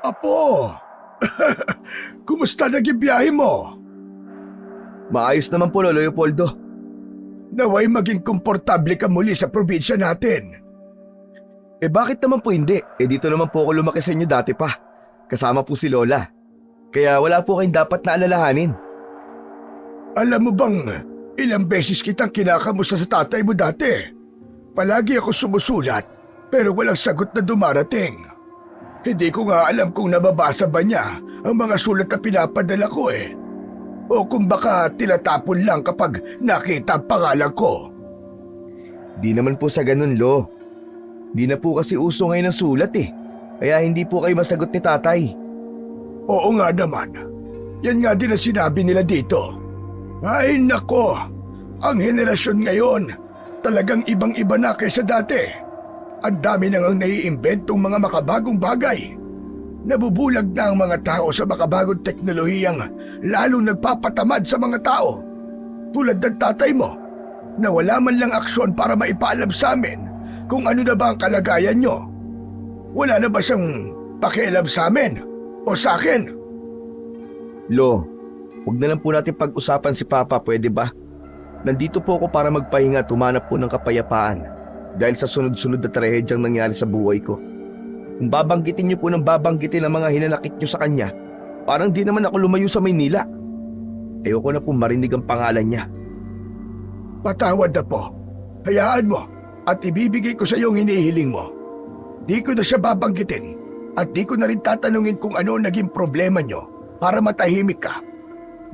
Apo! Kumusta naging biyahe mo? Maayos naman po, Lolo Leopoldo. Naway maging komportable ka muli sa probinsya natin. Bakit naman po hindi? Dito naman po ako lumaki sa inyo dati pa. Kasama po si Lola. Kaya wala po kayong dapat na alalahanin. Alam mo bang ilang beses kitang kinakamusta sa tatay mo dati? Palagi ako sumusulat pero walang sagot na dumarating. Hindi ko nga alam kung nababasa ba niya ang mga sulat na pinapadala ko O kung baka tinatapon lang kapag nakita ang pangalan ko. Di naman po sa ganun, Lo. Di na po kasi uso ngayon ang sulat Kaya hindi po kayo masagot ni tatay. Oo nga naman. Yan nga din ang sinabi nila dito. Ay nako, ang henerasyon ngayon talagang ibang-iba na kaysa dati. Ang dami nang naiimbentong mga makabagong bagay. Nabubulag na ang mga tao sa makabagong teknolohiyang lalong nagpapatamad sa mga tao. Tulad ng tatay mo, na wala man lang aksyon para maipaalam sa amin kung ano na ba ang kalagayan nyo. Wala na ba siyang pakialam sa amin o sa akin? Lo, huwag na lang po natin pag-usapan si Papa, pwede ba? Nandito po ako para magpahinga at humanap po ng kapayapaan dahil sa sunod-sunod na trahedyang nangyari sa buhay ko. Kung babanggitin niyo po ng babanggitin ang mga hinanakit niyo sa kanya, parang di naman ako lumayo sa Maynila. Ayoko na po marinig ang pangalan niya. Patawad na po. Hayaan mo at ibibigay ko sa iyo ang hinihiling mo. Di ko na siya babanggitin at di ko na rin tatanungin kung ano naging problema niyo para matahimik ka.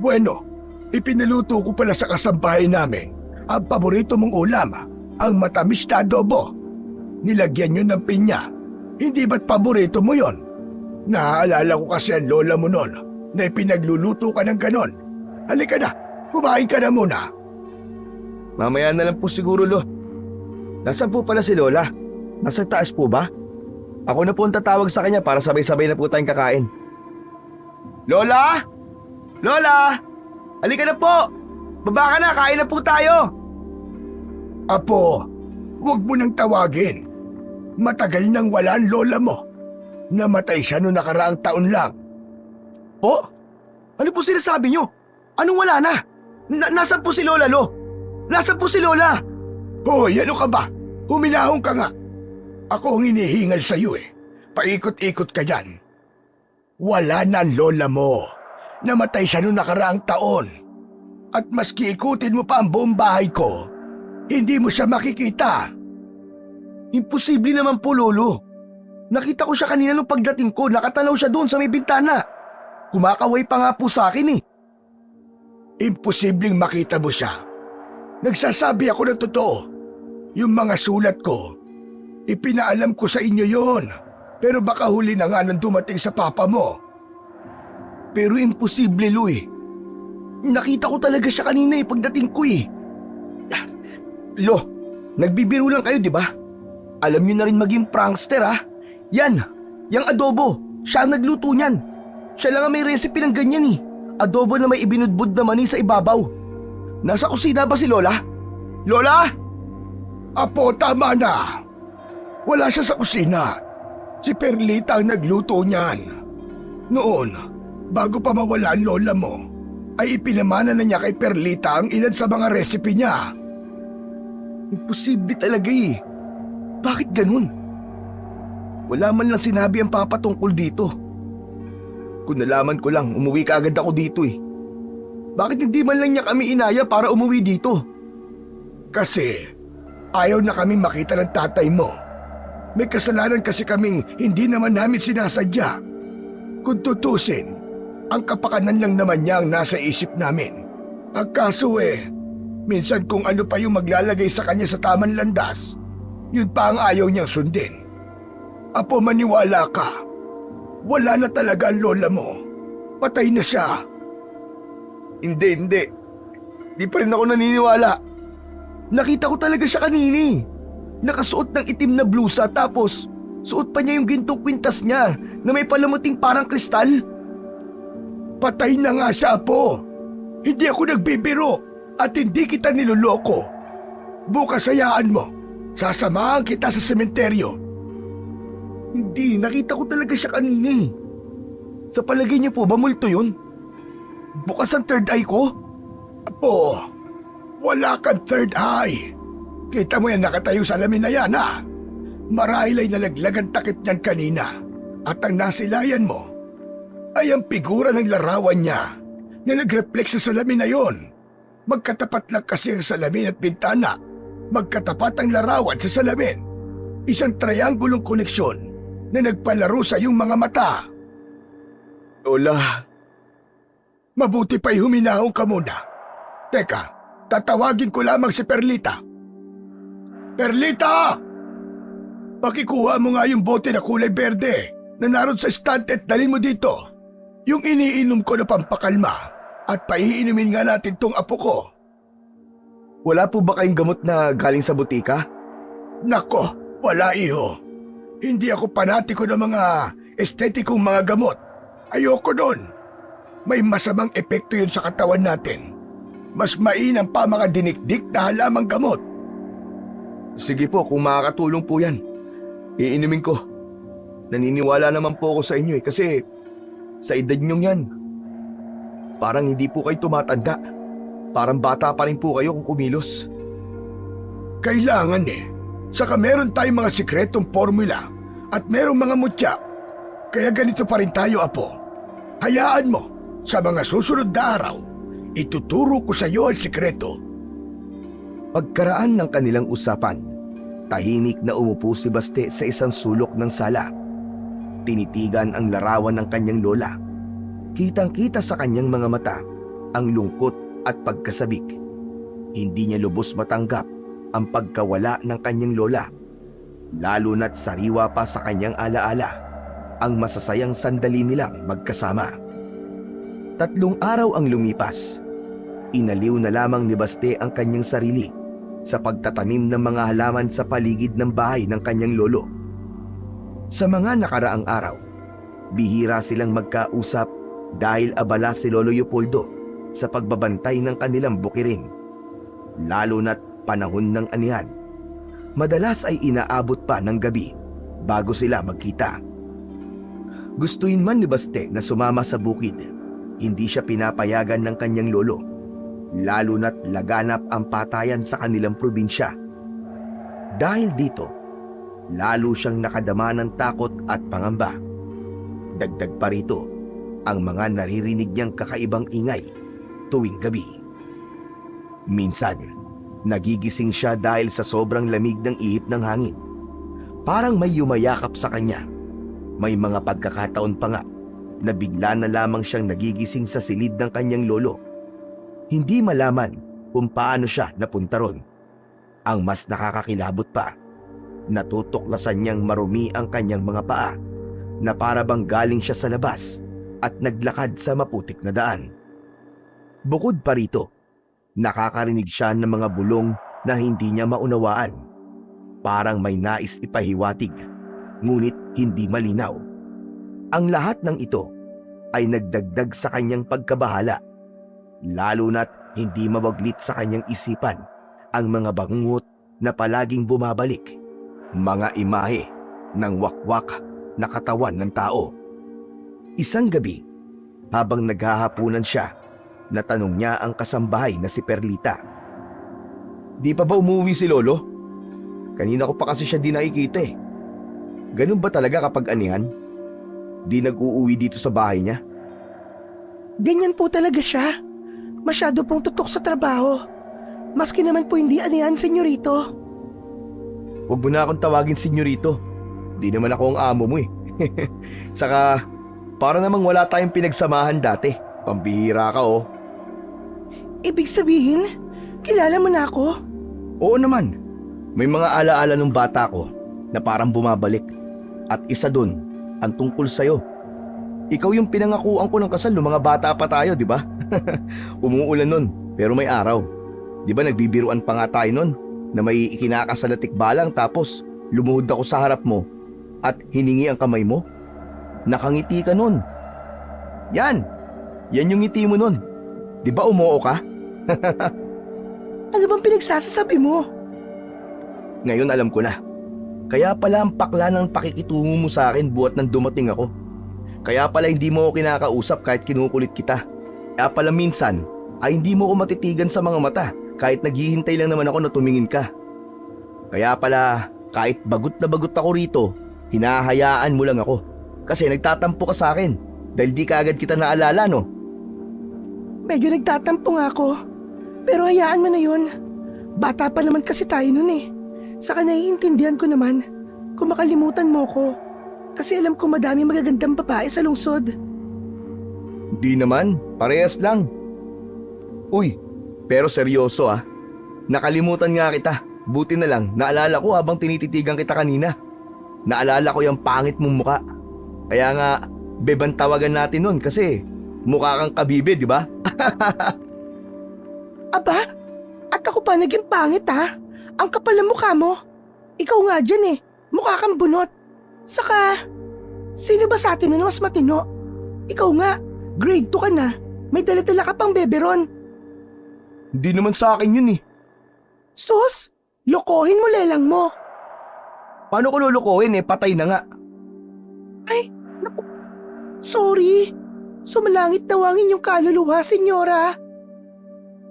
Bueno, ipinaluto ko pala sa kasambahay namin ang paborito mong ulam, ang matamis na adobo. Nilagyan niyo ng pinya. Hindi ba't paborito mo yon? Naaalala ko kasi ang lola mo noon na ipinagluluto ka ng ganon. Halika na, kumain ka na muna. Mamaya na lang po siguro, Lo. Nasaan po pala si Lola? Nasa taas po ba? Ako na po ang tatawag sa kanya para sabay-sabay na po tayong kakain. Lola! Lola! Halika na po! Baba ka na, kain na po tayo! Apo, huwag mo nang tawagin. Matagal nang wala ang lola mo. Namatay siya noong nakaraang taon lang. Po? Ano po sinasabi niyo? Anong wala na? Nasaan po si Lola, Lo? Nasaan po si Lola? Hoy, ano ka ba? Huminahon ka nga. Ako ang hinihingal sa iyo Paikot-ikot ka dyan. Wala na ang lola mo. Namatay siya noong nakaraang taon. At maski ikutin mo pa ang buong bahay ko, hindi mo siya makikita. Imposible naman po, Lolo. Nakita ko siya kanina nung pagdating ko. Nakatanaw siya doon sa may bintana. Kumakaway pa nga po sa akin Imposibleng makita mo siya. Nagsasabi ako ng totoo. Yung mga sulat ko, ipinaalam ko sa inyo yon. Pero baka huli na nga nang dumating sa papa mo. Pero imposible, Lo Nakita ko talaga siya kanina pagdating ko Lo, nagbibiro lang kayo, di ba? Alam niyo na rin maging prankster, Yan, yung adobo, siya ang nagluto niyan. Siya lang ang may recipe ng ganyan Adobo na may ibinudbud na mani sa ibabaw. Nasa kusina ba si Lola? Lola? Apo, tama na. Wala siya sa kusina. Si Perlita ang nagluto niyan. Noon, bago pa mawala ang lola mo, ay ipinamana na niya kay Perlita ang ilan sa mga recipe niya. Imposible talaga Bakit ganun? Wala man lang sinabi ang papa tungkol dito. Kung nalaman ko lang, umuwi ka agad ako dito Bakit hindi man lang niya kami inaya para umuwi dito? Kasi ayaw na kaming makita ng tatay mo. May kasalanan kasi kaming hindi naman namin sinasadya. Kung tutusin, ang kapakanan lang naman niya ang nasa isip namin. Ang kaso minsan kung ano pa yung maglalagay sa kanya sa tamang landas, yun pa ang ayaw niyang sundin. Apo, maniwala ka. Wala na talaga ang lola mo. Patay na siya. Hindi. Di pa rin ako naniniwala. Nakita ko talaga siya kanini. Nakasuot ng itim na blusa tapos suot pa niya yung gintong kwintas niya na may palamuting parang kristal. Patay na nga siya, Apo. Hindi ako nagbibiro at hindi kita niloloko. Bukas hayaan mo. Sasamahan kita sa sementeryo. Hindi, nakita ko talaga siya kanina Sa palagay niyo po ba multo yun? Bukas ang third eye ko? Apo, wala kang third eye. Kita mo yan nakatayo sa lamin na yan, ha? Marahil ay nalaglag ang takip niyan kanina. At ang nasilayan mo ay ang figura ng larawan niya na nag-reflect sa salamin na yon. Magkatapat lang kasi ang salamin at bintana. Magkatapat ang larawan sa salamin. Isang triangulong koneksyon na nagpalaro sa iyong mga mata. Lola, Mabuti pa'y huminahon ka muna. Teka, tatawagin ko lamang si Perlita. Perlita! Pakikuha mo nga yung bote na kulay berde na naroon sa estante at dalhin mo dito. Yung iniinom ko na pampakalma at paiinumin nga natin tong apo ko. wala po ba kayong gamot na galing sa butika? Nako, wala iho. Hindi ako panatiko ng mga estetikong mga gamot. Ayoko doon. May masamang epekto yun sa katawan natin. Mas mainam pa mga dinikdik na halamang gamot. Sige po, kung makakatulong po yan, iinumin ko. Naniniwala naman po ako sa inyo kasi sa edad niyong yan, parang hindi po kayo tumatanda. Parang bata pa rin po kayo kung kumilos. Kailangan eh. Saka meron tayong mga sikretong formula at merong mga mutya. Kaya ganito pa rin tayo, Apo. Hayaan mo, sa mga susunod na araw, ituturo ko sa iyo ang sikreto. Pagkaraan ng kanilang usapan, tahimik na umupo si Baste sa isang sulok ng sala. Tinitigan ang larawan ng kanyang lola. Kitang-kita sa kanyang mga mata ang lungkot at pagkasabik. Hindi niya lubos matanggap ang pagkawala ng kanyang lola, lalo na't sariwa pa sa kanyang alaala ang masasayang sandali nilang magkasama. 3 araw ang lumipas. Inaliw na lamang ni Baste ang kanyang sarili sa pagtatanim ng mga halaman sa paligid ng bahay ng kanyang lolo. Sa mga nakaraang araw, bihira silang magkausap dahil abala si Lolo Leopoldo sa pagbabantay ng kanilang bukirin. Lalo na't panahon ng anihan, madalas ay inaabot pa ng gabi bago sila magkita. Gustuin man ni Baste na sumama sa bukid, hindi siya pinapayagan ng kanyang lolo, lalo na't laganap ang patayan sa kanilang probinsya. Dahil dito, lalo siyang nakadama ng takot at pangamba. Dagdag pa rito ang mga naririnig niyang kakaibang ingay tuwing gabi. Minsan, nagigising siya dahil sa sobrang lamig ng ihip ng hangin. Parang may yumayakap sa kanya. May mga pagkakataon pa nga na bigla na lamang siyang nagigising sa silid ng kanyang lolo. Hindi malaman kung paano siya napunta ron. Ang mas nakakakilabot pa, natutuklasan niyang marumi ang kanyang mga paa na para bang galing siya sa labas at naglakad sa maputik na daan. Bukod pa rito, nakakarinig siya ng mga bulong na hindi niya maunawaan. Parang may nais ipahiwatig, ngunit hindi malinaw. Ang lahat ng ito ay nagdagdag sa kanyang pagkabahala, lalo na't hindi mabaglit sa kanyang isipan ang mga bangungot na palaging bumabalik, mga imahe ng wakwak na katawan ng tao. Isang gabi, habang naghahapunan siya, natanong niya ang kasambahay na si Perlita. Di pa ba umuwi si Lolo? Kanina ko pa kasi siya di nakikita eh. Ganun ba talaga kapag anihan? Di nag-uuwi dito sa bahay niya? Ganyan po talaga siya. Masyado pong tutok sa trabaho. Maski naman po hindi anihan, senyorito. Huwag mo na akong tawagin senyorito. Di naman ako ang amo mo eh. Saka, para namang wala tayong pinagsamahan dati. Pambihira ka oh. Ibig sabihin, kilala mo na ako? Oo naman. May mga alaala ng bata ko na parang bumabalik. At isa dun, ang tungkol sa'yo. Ikaw yung pinangakuan ko ng kasal nung mga bata pa tayo, di ba? Umuulan nun, pero may araw. Di ba nagbibiruan pa nga tayo nun na may ikinakasal na tikbalang tapos lumuhod ako sa harap mo at hiningi ang kamay mo? Nakangiti ka nun. Yan yung ngiti mo nun. Di ba umoo ka? Ano bang pinagsasasabi mo? Ngayon alam ko na. Kaya pala ang pakla ng pakikitungo mo sa akin buhat nang dumating ako. Kaya pala hindi mo ako kinakausap kahit kinukulit kita. Kaya pala minsan ay hindi mo ako matitigan sa mga mata kahit naghihintay lang naman ako na tumingin ka. Kaya pala kahit bagot na bagot ako rito, hinahayaan mo lang ako. Kasi nagtatampo ka sa akin dahil di ka agad kita naalala, no? Medyo nagtatampo nga ako. Pero hayaan mo na yun. Bata pa naman kasi tayo nun eh. Saka naiintindihan ko naman kung makalimutan mo ko. Kasi alam ko madami magagandang babae sa lungsod. Di naman, parehas lang. Uy, pero seryoso ah. Nakalimutan nga kita. Buti na lang, naalala ko habang tinititigan kita kanina. Naalala ko yung pangit mong muka. Kaya nga, beban tawagan natin nun kasi mukha kang kabibe, di ba? Aba, at ako pa naging pangit ha? Ang kapal ng mukha mo. Ikaw nga dyan eh, mukha kang bunot. Saka, sino ba sa atin na mas matino? Ikaw nga, grade 2 ka na. May dala-dala ka pang beberon. Hindi naman sa akin yun eh. Sus, lokohin mo lelang mo. Paano ko lulukohin eh, patay na nga. Ay, naku. Sorry. Sumalangit nawangin yung kaluluwa, senyora.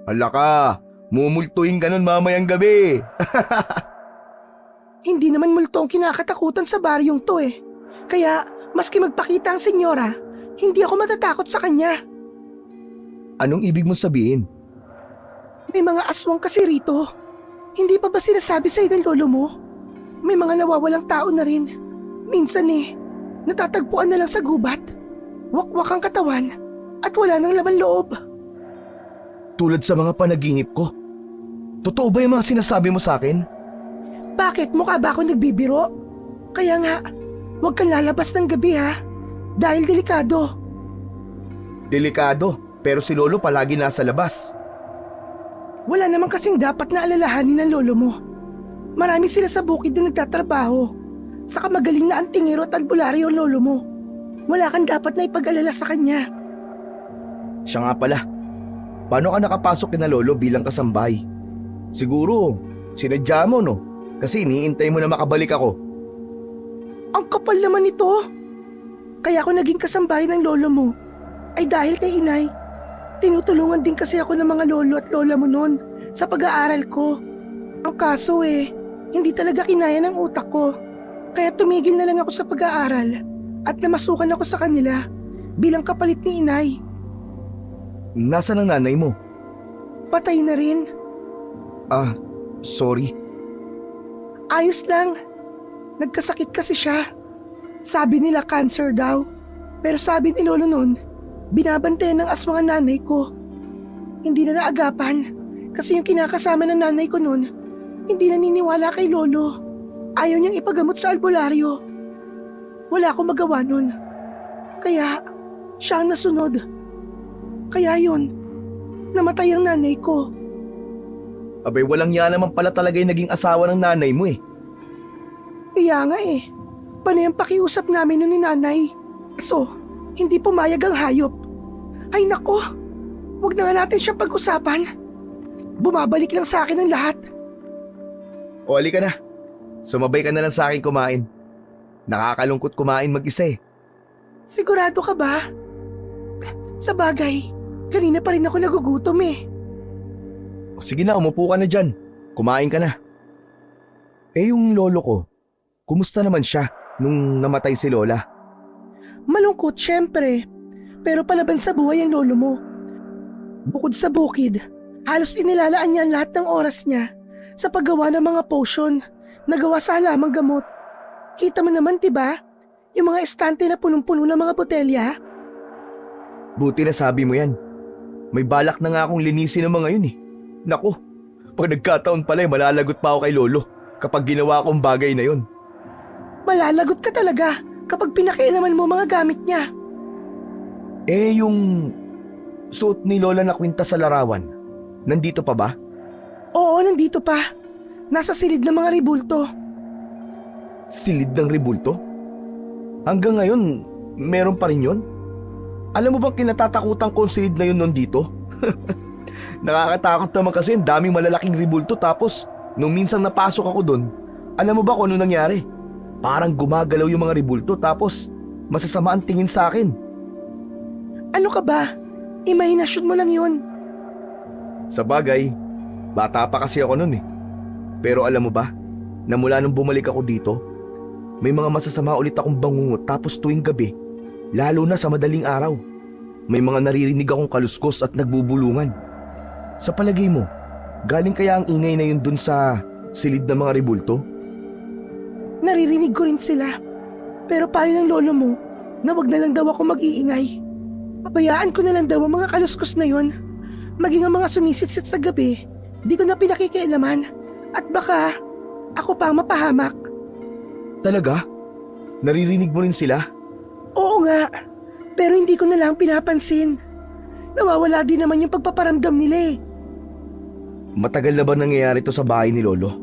Ala ka, mumultuhin ka nun mamayang gabi. Hindi naman multo ang kinakatakutan sa baryong to eh. Kaya, maski magpakita ang senyora, hindi ako matatakot sa kanya. Anong ibig mong sabihin? May mga aswang kasi rito. Hindi pa ba sinasabi sa'yo ng lolo mo? May mga nawawalang tao na rin. Minsan eh, natatagpuan na lang sa gubat. Wakwak ang katawan at wala nang laman loob. Tulad sa mga panaginip ko. Totoo ba yung mga sinasabi mo sa akin? Bakit? Mukha ba ako nagbibiro? Kaya nga, huwag kang lalabas ng gabi ha. Dahil delikado. Delikado, pero si Lolo palagi nasa labas. Wala naman kasing dapat na alalahanin ng lolo mo. Marami sila sa bukid na nagtatrabaho. Saka magaling na ang tingero at albularyo ang lolo mo. Wala kang dapat na ipag-alala sa kanya. Siya nga pala. Paano ka nakapasok kina Lolo bilang kasambahay? Siguro, sinadya mo no? Kasi iniintay mo na makabalik ako. Ang kapal naman ito. Kaya ako naging kasambahay ng lolo mo ay dahil kay inay. Tinutulungan din kasi ako ng mga lolo at lola mo noon sa pag-aaral ko. Ang kaso hindi talaga kinaya ng utak ko. Kaya tumigil na lang ako sa pag-aaral at namasukan ako sa kanila bilang kapalit ni inay. Nasaan ang nanay mo? Patay na rin. Ah, sorry. Ayos lang. Nagkasakit kasi siya. Sabi nila cancer daw. Pero sabi ni lolo noon, binabantayan ng aswang ang nanay ko. Hindi na naagapan kasi yung kinakasama ng nanay ko noon, hindi naniniwala kay lolo. Ayaw niyang ipagamot sa albularyo. Wala akong magawa noon. Kaya siya ang nasunod. Kaya yun, namatay ang nanay ko. Abay, walang yan naman pala talaga yung naging asawa ng nanay mo eh. Kaya nga paano yung pakiusap namin nun ni nanay? So, hindi pumayag ang hayop. Ay nako, wag na nga natin siyang pag-usapan. Bumabalik lang sa akin ang lahat. O halika na, sumabay ka na lang sa akin kumain. Nakakalungkot kumain mag-isa eh. Sigurado ka ba? Sa bagay, kanina pa rin ako nagugutom eh. O sige na, umupo ka na dyan. Kumain ka na. Eh yung lolo ko, kumusta naman siya nung namatay si Lola? Malungkot syempre, pero palaban sa buhay ang lolo mo. Bukod sa bukid, halos inilalaan niya ang lahat ng oras niya sa paggawa ng mga potion na gawa sa halamang gamot. Kita mo naman diba, yung mga estante na punong-puno ng mga botelya? Buti na sabi mo yan. May balak na nga akong linisin ng mga yun eh. Naku, pag nagkataon pala malalagot pa ako kay Lolo kapag ginawa akong bagay na yun. Malalagot ka talaga kapag pinakialaman mo mga gamit niya. Eh yung suot ni Lola na kwintas sa larawan, nandito pa ba? Oo, nandito pa. Nasa silid ng mga ribulto. Silid ng ribulto? Hanggang ngayon, meron pa rin yun? Alam mo bang kinatatakutan ko ang silid na yun nandito? Nakakatakot naman kasi ang daming malalaking ribulto tapos nung minsang napasok ako doon, alam mo ba kung ano nangyari? Parang gumagalaw yung mga ribulto tapos masasama ang tingin sa akin. Ano ka ba? Imahinasyon mo lang yun. Sa bagay, bata pa kasi ako noon eh. Pero alam mo ba, na mula nung bumalik ako dito, may mga masasama ulit akong bangungot tapos tuwing gabi, lalo na sa madaling araw, may mga naririnig akong kaluskos at nagbubulungan. Sa palagay mo, galing kaya ang ingay na yun dun sa silid ng mga rebulto? Naririnig ko rin sila. Pero payo ng lolo mo na wag na lang daw ako mag-iingay. Pabayaan ko na lang daw ang mga kaluskos na yon. Maging ang mga sumisitsit sa gabi, di ko na pinakikialaman. At baka ako pa ang mapahamak. Talaga? Naririnig mo rin sila? Oo nga, pero hindi ko na lang pinapansin. Nawawala din naman yung pagpaparamdam nila eh. Matagal na ba nangyayari to sa bahay ni Lolo?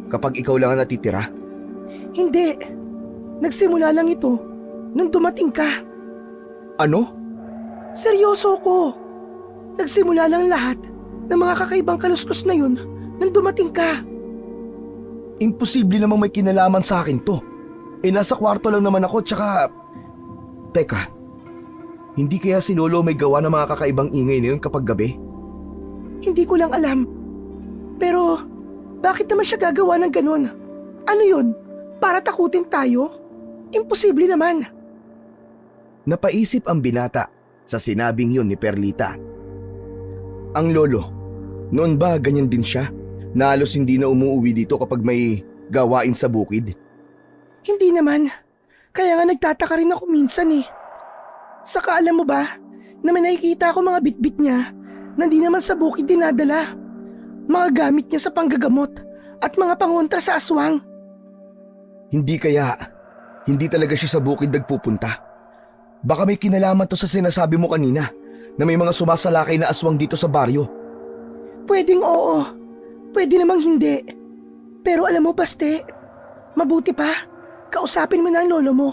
Kapag ikaw lang ang natitira? Hindi. Nagsimula lang ito nung dumating ka. Ano? Seryoso ko. Nagsimula lang lahat ng mga kakaibang kaluskos na yun nung dumating ka. Imposible namang may kinalaman sa akin to. Nasa kwarto lang naman ako tsaka... Teka, hindi kaya si Lolo may gawa ng mga kakaibang ingay na yun kapag gabi? Hindi ko lang alam. Pero bakit naman siya gagawa ng ganun? Ano yun? Para takutin tayo? Imposible naman. Napaisip ang binata sa sinabing yun ni Perlita. Ang lolo, noon ba ganyan din siya? Na halos hindi na umuwi dito kapag may gawain sa bukid? Hindi naman. Kaya nga nagtataka rin ako minsan eh. Saka alam mo ba, na may nakikita ako mga bitbit niya na di naman sa bukid dinadala. Mga gamit niya sa panggagamot at mga pangontra sa aswang. Hindi talaga siya sa bukid nagpupunta. Baka may kinalaman to sa sinasabi mo kanina na may mga sumasalakay na aswang dito sa baryo. Pwedeng oo, pwede namang hindi. Pero alam mo Baste, mabuti pa, kausapin mo na ang lolo mo.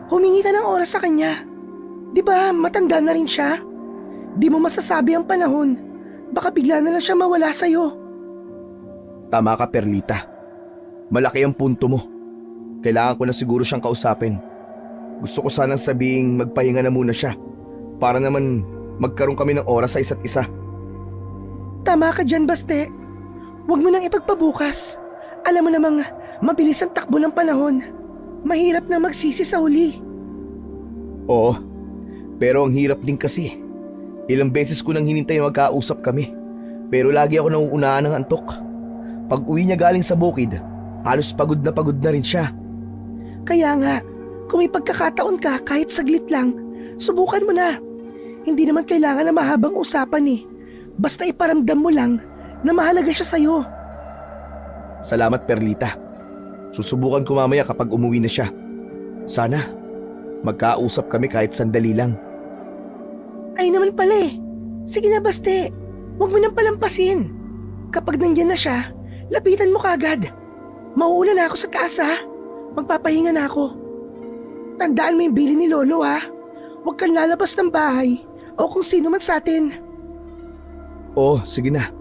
Humingi ka ng oras sa kanya. Di ba matanda na rin siya? Di mo masasabi ang panahon. Baka bigla na lang siya mawala sa'yo. Tama ka, Perlita. Malaki ang punto mo. Kailangan ko na siguro siyang kausapin. Gusto ko sanang sabihing magpahinga na muna siya para naman magkaroon kami ng oras sa isa't isa. Tama ka dyan, Baste. Huwag mo nang ipagpabukas. Alam mo namang mabilis ang takbo ng panahon. Mahirap na magsisi sa huli. Oo, pero ang hirap din kasi. Ilang beses ko nang hinintay na magkausap kami. Pero lagi ako nauunahan ng antok. Pag uwi niya galing sa bukid, halos pagod na rin siya. Kaya nga, kung may pagkakataon ka kahit saglit lang, subukan mo na. Hindi naman kailangan na mahabang usapan eh. Basta iparamdam mo lang na mahalaga siya sa'yo. Salamat, Perlita. Susubukan ko mamaya kapag umuwi na siya. Sana, magkausap kami kahit sandali lang. Ay naman pala eh. Sige na Baste, huwag mo nang palampasin. Kapag nandyan na siya, lapitan mo kagad. Mauuna na ako sa taas ha. Magpapahinga na ako. Tandaan mo yung bili ni Lolo ha. Huwag kang lalabas ng bahay o kung sino man sa atin. Oo, sige na.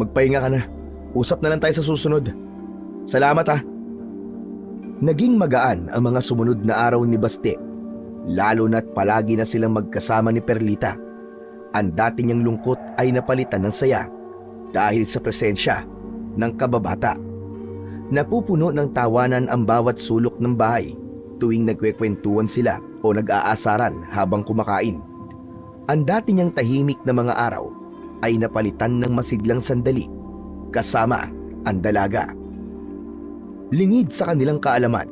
Magpahinga ka na. Usap na lang tayo sa susunod. Salamat ha. Naging magaan ang mga sumunod na araw ni Baste. Lalo na't palagi na silang magkasama ni Perlita. Ang dati niyang lungkot ay napalitan ng saya dahil sa presensya ng kababata. Napupuno ng tawanan ang bawat sulok ng bahay tuwing nagkwekwentuhan sila o nag-aasaran habang kumakain. Ang dati niyang tahimik na mga araw ay napalitan ng masiglang sandali kasama ang dalaga. Lingid sa kanilang kaalaman,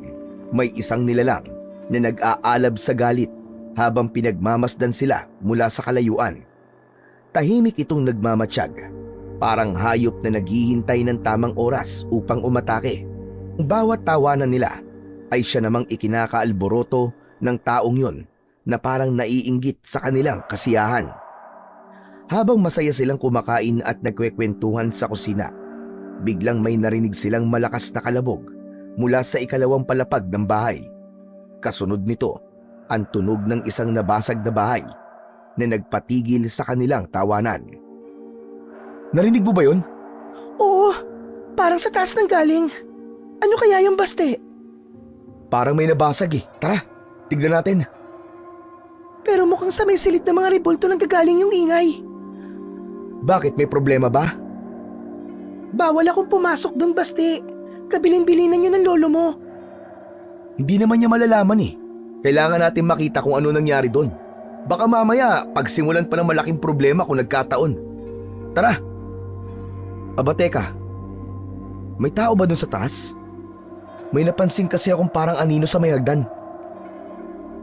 may isang nilalang na nag-aalab sa galit habang pinagmamasdan sila mula sa kalayuan. Tahimik itong nagmamatsyag, parang hayop na naghihintay ng tamang oras upang umatake. Bawat tawanan nila ay siya namang ikinakaalboroto ng taong yon na parang naiinggit sa kanilang kasiyahan. Habang masaya silang kumakain at nagkwekwentuhan sa kusina, biglang may narinig silang malakas na kalabog mula sa ikalawang palapag ng bahay. Kasunod nito, ang tunog ng isang nabasag na bahay na nagpatigil sa kanilang tawanan. Narinig mo ba yun? Oo, parang sa taas ng galing. Ano kaya yung Baste? Parang may nabasag eh. Tara, Tignan natin. Pero mukhang sa may silid ng mga rebulto nang gagaling yung ingay. Bakit, may problema ba? Bawal akong pumasok doon, Basti. Kabilin-bilinan yun ng lolo mo. Hindi naman niya malalaman eh. Kailangan natin makita kung ano nangyari doon. Baka mamaya pagsimulan pa ng malaking problema kung nagkataon. Tara! Aba teka, may tao ba doon sa taas? May napansin kasi akong parang anino sa may hagdan.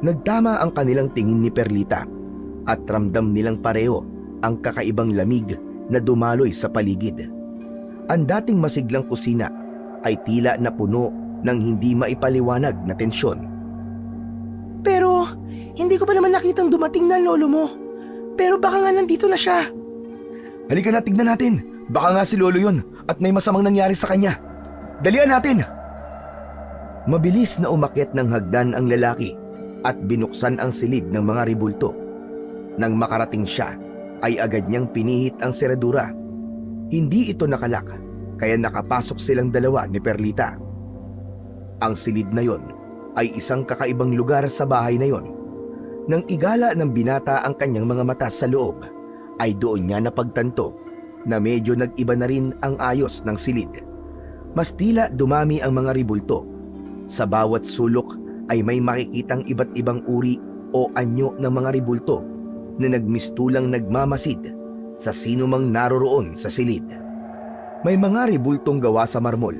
Nagtama ang kanilang tingin ni Perlita at ramdam nilang pareho ang kakaibang lamig na dumaloy sa paligid. Ang dating masiglang kusina ay tila na puno ng hindi maipaliwanag na tensyon. Pero hindi ko pa naman nakitang dumating na ang lolo mo. Pero baka nga nandito na siya. Halika na, tignan natin. Baka nga si lolo yun at may masamang nangyari sa kanya. Dalian natin! Mabilis na umakyat ng hagdan ang lalaki at binuksan ang silid ng mga ribulto. Nang makarating siya, ay agad niyang pinihit ang seradura. Hindi ito nakalak, kaya nakapasok silang dalawa ni Perlita. Ang silid na yon ay isang kakaibang lugar sa bahay na yon. Nang igala ng binata ang kanyang mga mata sa loob, ay doon niya napagtanto na medyo nag-iba na rin ang ayos ng silid. Mas tila dumami ang mga ribulto. Sa bawat sulok ay may makikitang iba't ibang uri o anyo ng mga ribulto na nagmistulang nagmamasid sa sino mang naroroon sa silid. May mga ribultong gawa sa marmol,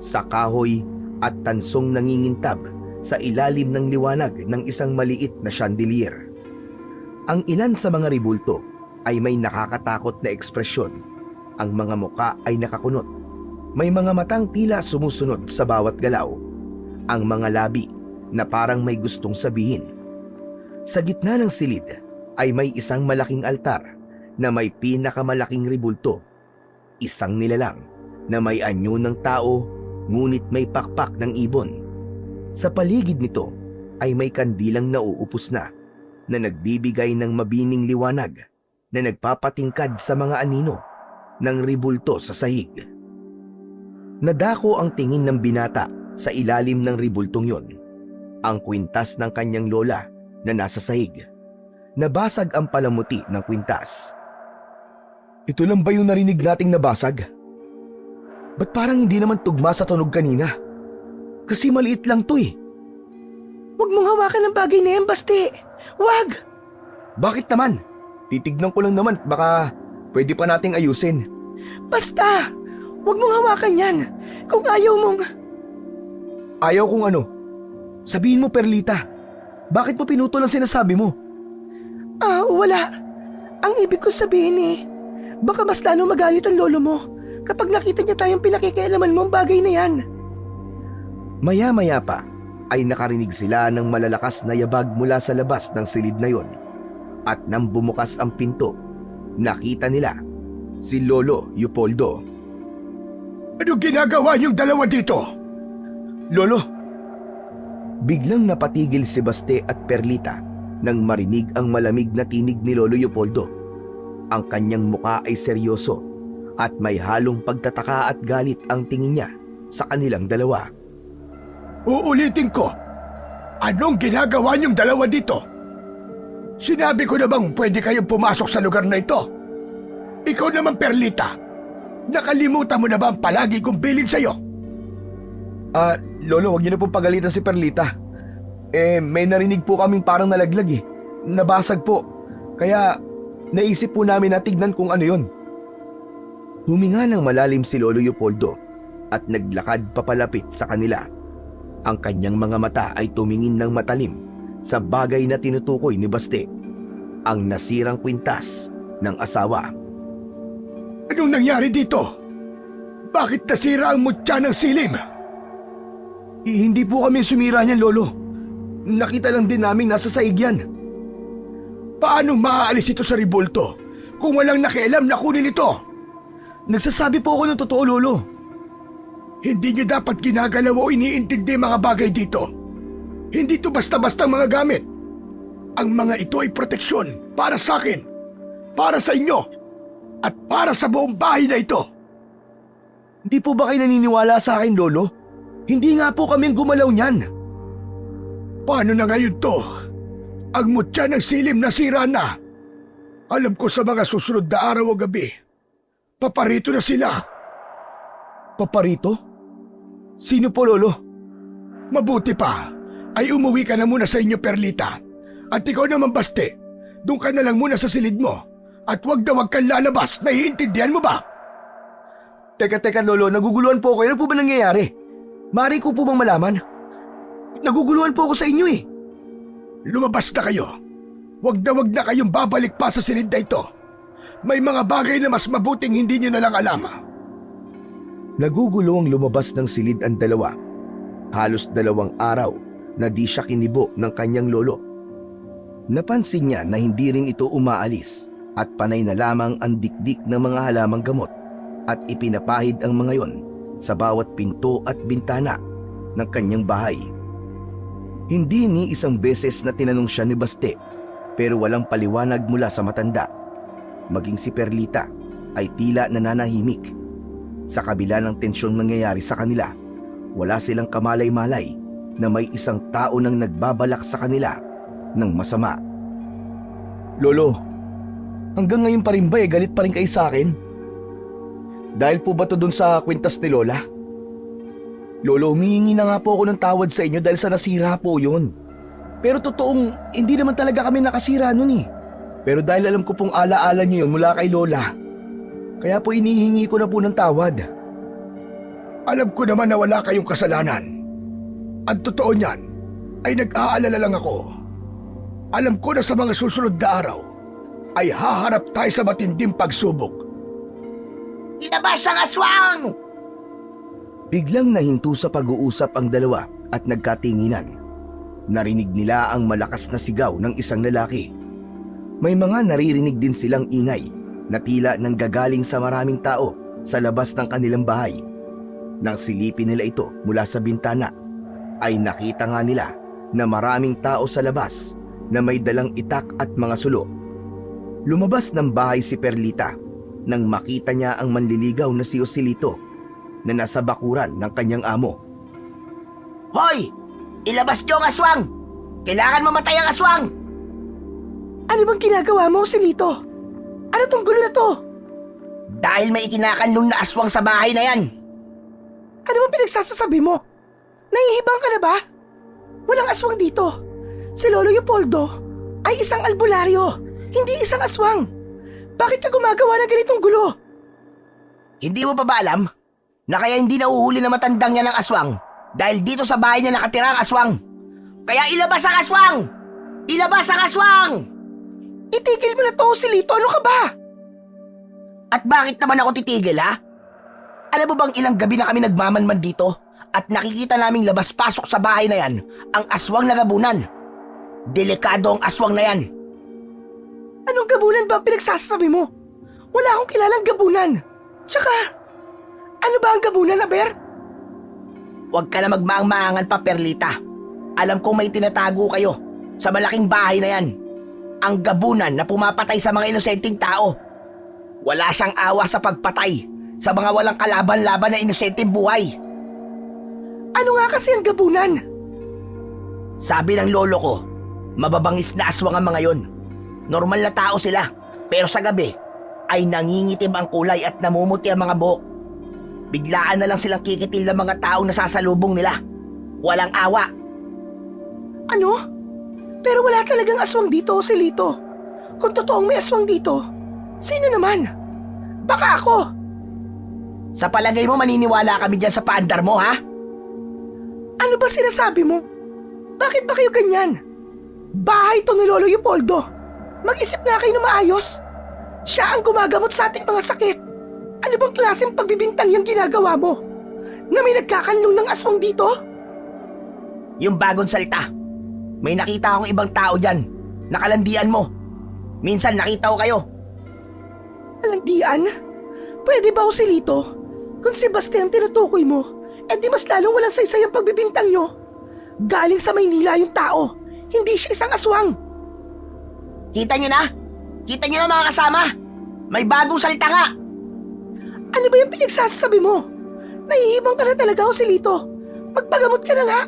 sa kahoy at tansong nangingintab sa ilalim ng liwanag ng isang maliit na chandelier. Ang ilan sa mga ribulto ay may nakakatakot na ekspresyon. Ang mga muka ay nakakunot. May mga matang tila sumusunod sa bawat galaw. Ang mga labi na parang may gustong sabihin. Sa gitna ng silid ay may isang malaking altar na may pinakamalaking ribulto. Isang nilalang na may anyo ng tao ngunit may pakpak ng ibon. Sa paligid nito ay may kandilang nauupos na nagbibigay ng mabining liwanag na nagpapatingkad sa mga anino ng ribulto sa sahig. Nadako ang tingin ng binata sa ilalim ng ribultong yon. Ang kwintas ng kanyang lola na nasa sahig. Nabasag ang palamuti ng kwintas. Ito lang ba yung narinig nating nabasag? Ba't parang hindi naman tugma sa tunog kanina? Kasi maliit lang to eh. Huwag mong hawakan ng bagay na yan, Basti. Huwag! Bakit naman? Titignan ko lang naman, baka pwede pa nating ayusin. Basta! Huwag mong hawakan yan. Kung ayaw mong... Ayaw kung ano? Sabihin mo, Perlita. Bakit mo pinutol ang sinasabi mo? Wala. Ang ibig ko sabihin baka mas lalo magalit ang lolo mo kapag nakita niya tayong pinakikialaman mong bagay na yan. Maya-maya pa ay nakarinig sila ng malalakas na yabag mula sa labas ng silid na yon. At nang bumukas ang pinto, nakita nila si Lolo Leopoldo. Ano ginagawa niyong dalawa dito? Lolo! Biglang napatigil si Baste at Perlita nang marinig ang malamig na tinig ni Lolo Leopoldo. Ang kanyang muka ay seryoso at may halong pagtataka at galit ang tingin niya sa kanilang dalawa. Uulitin ko, anong ginagawa niyong dalawa dito? Sinabi ko na bang pwede kayong pumasok sa lugar na ito? Ikaw naman, Perlita, nakalimutan mo na ba ang palagi kong bilin sa'yo? Lolo, huwag niyo na pong pagalitan si Perlita. May narinig po kaming parang nalaglag Nabasag po. Kaya naisip po namin na tignan kung ano yon. Huminga ng malalim si Lolo Leopoldo at naglakad papalapit sa kanila. Ang kanyang mga mata ay tumingin ng matalim sa bagay na tinutukoy ni Baste, ang nasirang kwintas ng asawa. Anong nangyari dito? Bakit nasira ang mutya ng silim? Hindi po kami sumira niyan, Lolo. Nakita lang din namin nasa saig yan. Paano maaalis ito sa ribulto kung walang nakialam na kunin ito? Nagsasabi po ako ng totoo, Lolo. Hindi niyo dapat ginagalaw o iniintindi mga bagay dito. Hindi ito basta-basta mga gamit. Ang mga ito ay proteksyon para sa akin, para sa inyo, at para sa buong bahay na ito. Hindi po ba kayo naniniwala sa akin, Lolo? Hindi nga po kami ang gumalaw niyan. Paano na ngayon to? Ang mutya ng silim na sira na. Alam ko sa mga susunod na araw o gabi, paparito na sila. Paparito? Sino po, Lolo? Mabuti pa, ay umuwi ka na muna sa inyo, Perlita. At ikaw naman, Baste, doon ka na lang muna sa silid mo. At wag na wag kang lalabas, naiintindihan mo ba? Teka, Lolo, naguguluhan po ako. Ano po ba nangyayari? Maaari ko po bang malaman? Naguguluhan po ako sa inyo eh. Lumabas na kayo. Wag na kayong babalik pa sa silid na ito. May mga bagay na mas mabuting hindi nyo na lang alam. Naguguluhang lumabas ng silid ang dalawa. Halos 2 araw na di siya kinibo ng kanyang lolo. Napansin niya na hindi rin ito umaalis at panay na lamang ang dikdik ng mga halamang gamot at ipinapahid ang mga yon sa bawat pinto at bintana ng kanyang bahay. Hindi ni isang beses na tinanong siya ni Baste pero walang paliwanag mula sa matanda. Maging si Perlita ay tila nananahimik. Sa kabila ng tensyong nangyayari sa kanila, wala silang kamalay-malay na may isang tao nang nagbabalak sa kanila ng masama. Lolo, hanggang ngayon pa rin ba galit pa rin kayo sa akin? Dahil po ba to dun sa kwintas ni Lola? Lolo, humihingi na nga po ako ng tawad sa inyo dahil sa nasira po yun. Pero totoong hindi naman talaga kami nakasira nun eh. Pero dahil alam ko pong alaala niyo yun mula kay Lola, kaya po inihingi ko na po ng tawad. Alam ko naman na wala kayong kasalanan. Ang totoo niyan ay nag-aalala lang ako. Alam ko na sa mga susunod na araw ay haharap tayo sa matinding pagsubok. Ilabas ang aswang! Biglang nahinto sa pag-uusap ang dalawa at nagkatinginan. Narinig nila ang malakas na sigaw ng isang lalaki. May mga naririnig din silang ingay na tila nanggagaling sa maraming tao sa labas ng kanilang bahay. Nang silipin nila ito mula sa bintana, ay nakita nga nila na maraming tao sa labas na may dalang itak at mga sulo. Lumabas ng bahay si Perlita nang makita niya ang manliligaw na si Joselito na nasa bakuran ng kanyang amo. Hoy! Ilabas niyo ang aswang! Kailangan mamatay ang aswang! Ano bang ginagawa mo, Joselito? Ano tong gulo na to? Dahil may ikinakanlong na aswang sa bahay na yan. Ano bang pinagsasasabi mo? Nahihibang ka na ba? Walang aswang dito. Si Lolo Leopoldo ay isang albularyo, hindi isang aswang. Bakit ka gumagawa ng ganitong gulo? Hindi mo pa ba alam na kaya hindi nauhuli na matandang yan ng aswang dahil dito sa bahay niya nakatira ang aswang? Kaya ilabas ang aswang! Ilabas ang aswang! Itigil mo na to, Joselito. Ano ka ba? At bakit naman ako titigil, ha? Alam mo bang ilang gabi na kami nagmamanman dito at nakikita naming labas-pasok sa bahay na yan ang aswang na gabunan. Delikado ang aswang na yan. Anong gabunan ba ang pinagsasabi mo? Wala akong kilalang gabunan. Tsaka, ano ba ang gabunan, Aber? Huwag ka na magmaang-maangan pa, Perlita. Alam kong may tinatago kayo sa malaking bahay na yan. Ang gabunan na pumapatay sa mga inosenteng tao. Wala siyang awa sa pagpatay sa mga walang kalaban-laban na inosenteng buhay. Ano nga kasi ang gabunan? Sabi ng lolo ko, mababangis na aswang ang mga yon. Normal na tao sila, pero sa gabi ay nangingitim ang kulay at namumuti ang mga buhok. Biglaan na lang silang kikitil ng mga taong nasasalubong nila. Walang awa. Ano? Pero wala talagang aswang dito, Joselito. Kung totoong may aswang dito, sino naman? Baka ako. Sa palagay mo maniniwala kami dyan sa paandar mo, ha? Ano ba sinasabi mo? Bakit ba kayo ganyan? Bahay to ni Lolo Leopoldo. Mag-isip nga kayo na maayos. Siya ang gumagamot sa ating mga sakit. Ano bang klaseng pagbibintang yung ginagawa mo? Na may nagkakanlong ng aswang dito? Yung bagong salita. May nakita akong ibang tao dyan. Nakalandian mo. Minsan nakita ko kayo. Kalandian? Pwede ba, Joselito? Kung si Bastian tinutukoy mo, di mas lalong walang saysay ang pagbibintang nyo. Galing sa Maynila yung tao. Hindi siya isang aswang. Kita nyo na? Kita nyo na mga kasama? May bagong salita nga. Ano ba yung pinagsasabi mo? Nahihibang ka na talaga, Joselito. Magpagamot ka na nga.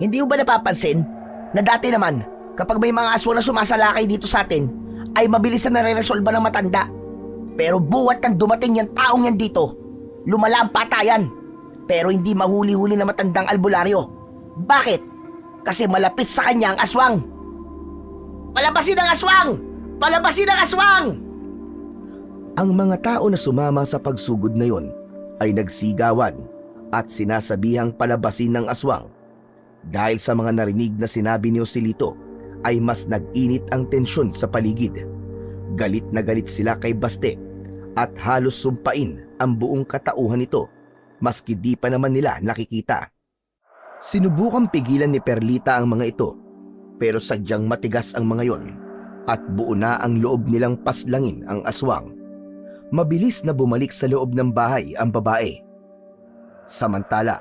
Hindi mo ba napapansin na dati naman kapag may mga aswang na sumasalakay dito sa atin ay mabilis na nare-resolba ng matanda. Pero buwat nang dumating yung taong yan dito, lumala ang patayan. Pero hindi mahuli-huli na matandang albularyo. Bakit? Kasi malapit sa kanya ang aswang. Palabasin ang aswang! Palabasin ang aswang! Ang mga tao na sumama sa pagsugod na yon ay nagsigawan at sinasabihang palabasin ng aswang. Dahil sa mga narinig na sinabi ni Joselito ay mas nag-init ang tensyon sa paligid. Galit na galit sila kay Baste at halos sumpain ang buong katauhan nito maski di pa naman nila nakikita. Sinubukang pigilan ni Perlita ang mga ito pero sadyang matigas ang mga yon at buo na ang loob nilang paslangin ang aswang. Mabilis na bumalik sa loob ng bahay ang babae. Samantala,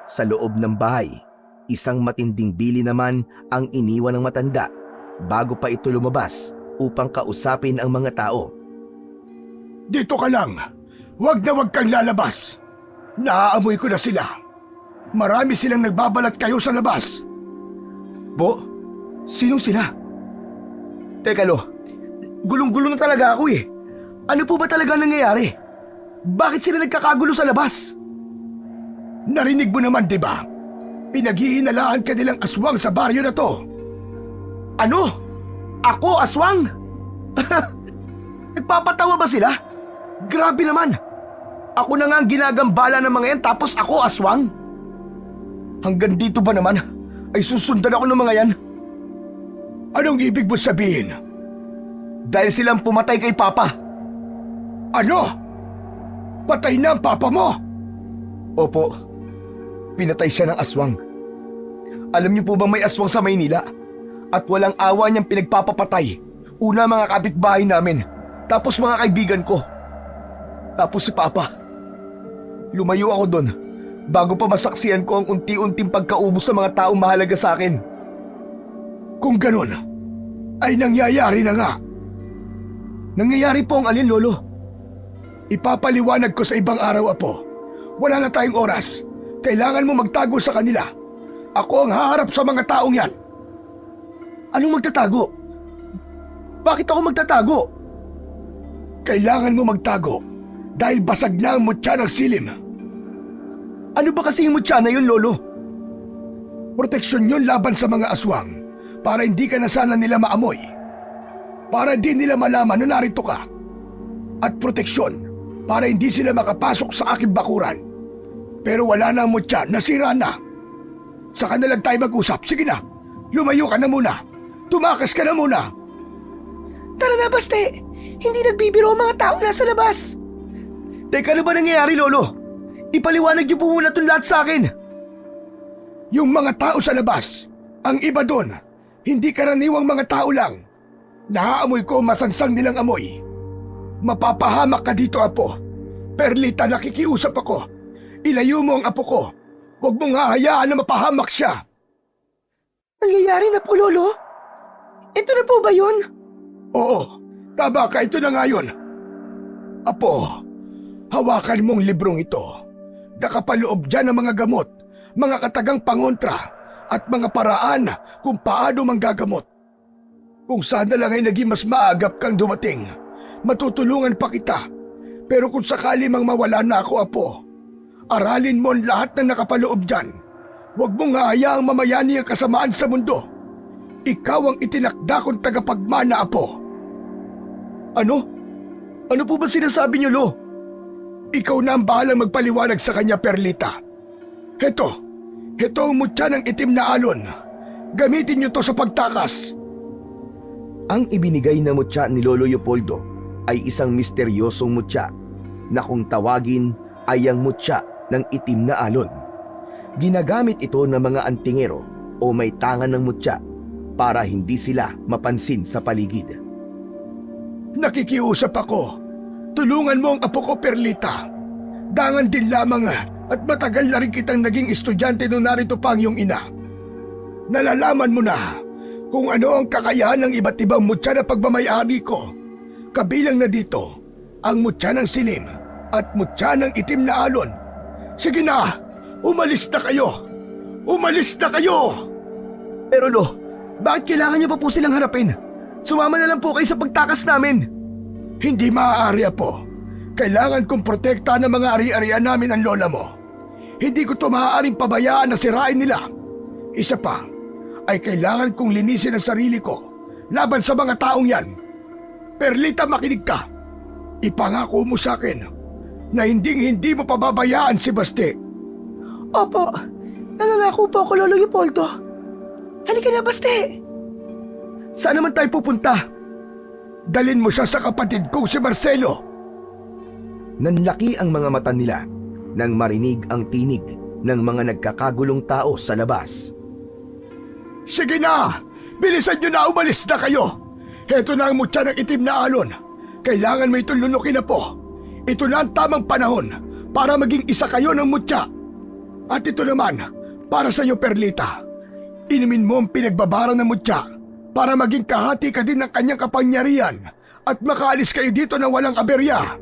sa loob ng bahay, isang matinding bili naman ang iniwan ng matanda bago pa ito lumabas upang kausapin ang mga tao. Dito ka lang. Huwag na huwag kang lalabas. Naaamoy ko na sila. Marami silang nagbabalat kayo sa labas. Po? Sinong sila? Teka lo, gulong-gulo na talaga ako eh. Ano po ba talaga nangyayari? Bakit sila nagkakagulo sa labas? Narinig mo naman, di ba? Pinaghihinalaan ka nilang aswang sa baryo na to. Ano? Ako, aswang? Nagpapatawa ba sila? Grabe naman. Ako na nga ang ginagambala ng mga yan tapos ako, aswang? Hanggang dito ba naman ay susundan ako ng mga yan? Anong ibig mo sabihin? Dahil silang pumatay kay Papa. Ano? Patay na ang papa mo? Opo, pinatay siya ng aswang. Alam niyo po ba may aswang sa Maynila? At walang awa niyang pinagpapapatay. Una mga kapitbahay namin, tapos mga kaibigan ko. Tapos si Papa. Lumayo ako doon bago pa masaksiyan ko ang unti-unting pagkaubos sa mga taong mahalaga sa akin. Kung ganun, ay nangyayari na nga. Nangyayari po ang alin, Lolo? Ipapaliwanag ko sa ibang araw, Apo. Wala na tayong oras. Kailangan mo magtago sa kanila. Ako ang haharap sa mga taong yan. Anong magtatago? Bakit ako magtatago? Kailangan mo magtago dahil basag na ang mutya ng silim. Ano ba kasi yung mutya na yun, Lolo? Proteksyon yun laban sa mga aswang para hindi ka na sana nila maamoy. Para di nila malaman na narito ka. At proteksyon para hindi sila makapasok sa aking bakuran. Pero wala na ang mutya, nasira na. Saka na lang tayo mag-usap. Sige na, lumayo ka na muna. Tumakas ka na muna. Tara na, Baste. Hindi nagbibiro ang mga taong nasa labas. Teka, ano ba nangyayari, Lolo? Ipaliwanag niyo po muna itong lahat sa akin. Yung mga tao sa labas, ang iba doon, hindi karaniwang mga tao lang. Naaamoy ko masansang nilang amoy. Mapapahamak ka dito, Apo. Perlita, nakikiusap ako. Ilayo mo ang apo ko. Huwag mong hahayaan na mapahamak siya. Nangyayari na po, Lolo? Ito na po ba yun? Oo, tama ka. Ito na nga yun. Apo, hawakan mong librong ito. Nakapaloob dyan ang mga gamot, mga katagang pangontra, at mga paraan kung paano manggagamot. Kung sana lang ay naging mas maagap kang dumating, matutulungan pa kita. Pero kung sakali mang mawala na ako, Apo, aralin mo ang lahat ng nakapaloob dyan. Huwag mong hahayaang mamayani ang kasamaan sa mundo. Ikaw ang itinakda kong tagapagmana, Apo. Ano? Ano po ba sinasabi niyo, Lo? Ikaw na ang bahalang magpaliwanag sa kanya, Perlita. Heto ang mutya ng itim na alon. Gamitin niyo to sa pagtakas. Ang ibinigay na mutya ni Lolo Leopoldo ay isang misteryosong mutya na kung tawagin ay ang mutya ng itim na alon. Ginagamit ito ng mga antingero o may tangan ng mutya para hindi sila mapansin sa paligid. Nakikiusap ako. Tulungan mo ang apo ko, Perlita. Dangan din lamang at matagal na rin kitang naging estudyante nung narito pa ang iyong ina. Nalalaman mo na kung ano ang kakayahan ng iba't ibang mutya na pagmamayari ko. Kabilang na dito ang mutya ng silim at mutya ng itim na alon. Sige na, umalis na kayo. Umalis na kayo! Pero Lo, bakit kailangan niyo pa po silang harapin? Sumama na lang po kayo sa pagtakas namin. Hindi maaari, Apo. Kailangan kong protektahan ng mga ari-arian namin ang lola mo. Hindi ko ito maaaring pabayaan na sirain nila. Isa pa, ay kailangan kong linisin ang sarili ko laban sa mga taong yan. Perlita, makinig ka. Ipangako mo sa akin na hindi mo pababayaan si Basti. Opo, nangangako po ako, Lolo Leopoldo. Halika na, Basti. Saan naman tayo pupunta? Dalin mo siya sa kapatid kong si Marcelo. Nanlaki ang mga mata nila nang marinig ang tinig ng mga nagkakagulong tao sa labas. Sige na! Bilisan nyo na, umalis na kayo! Heto na ang mutya ng itim na alon. Kailangan mo itong lunukin na po. Ito na ang tamang panahon para maging isa kayo ng mutya. At ito naman, para sa iyo, Perlita. Inumin mo ang pinagbabara ng mutya para maging kahati ka din ng kanyang kapangyarihan at makaalis kayo dito ng walang aberya.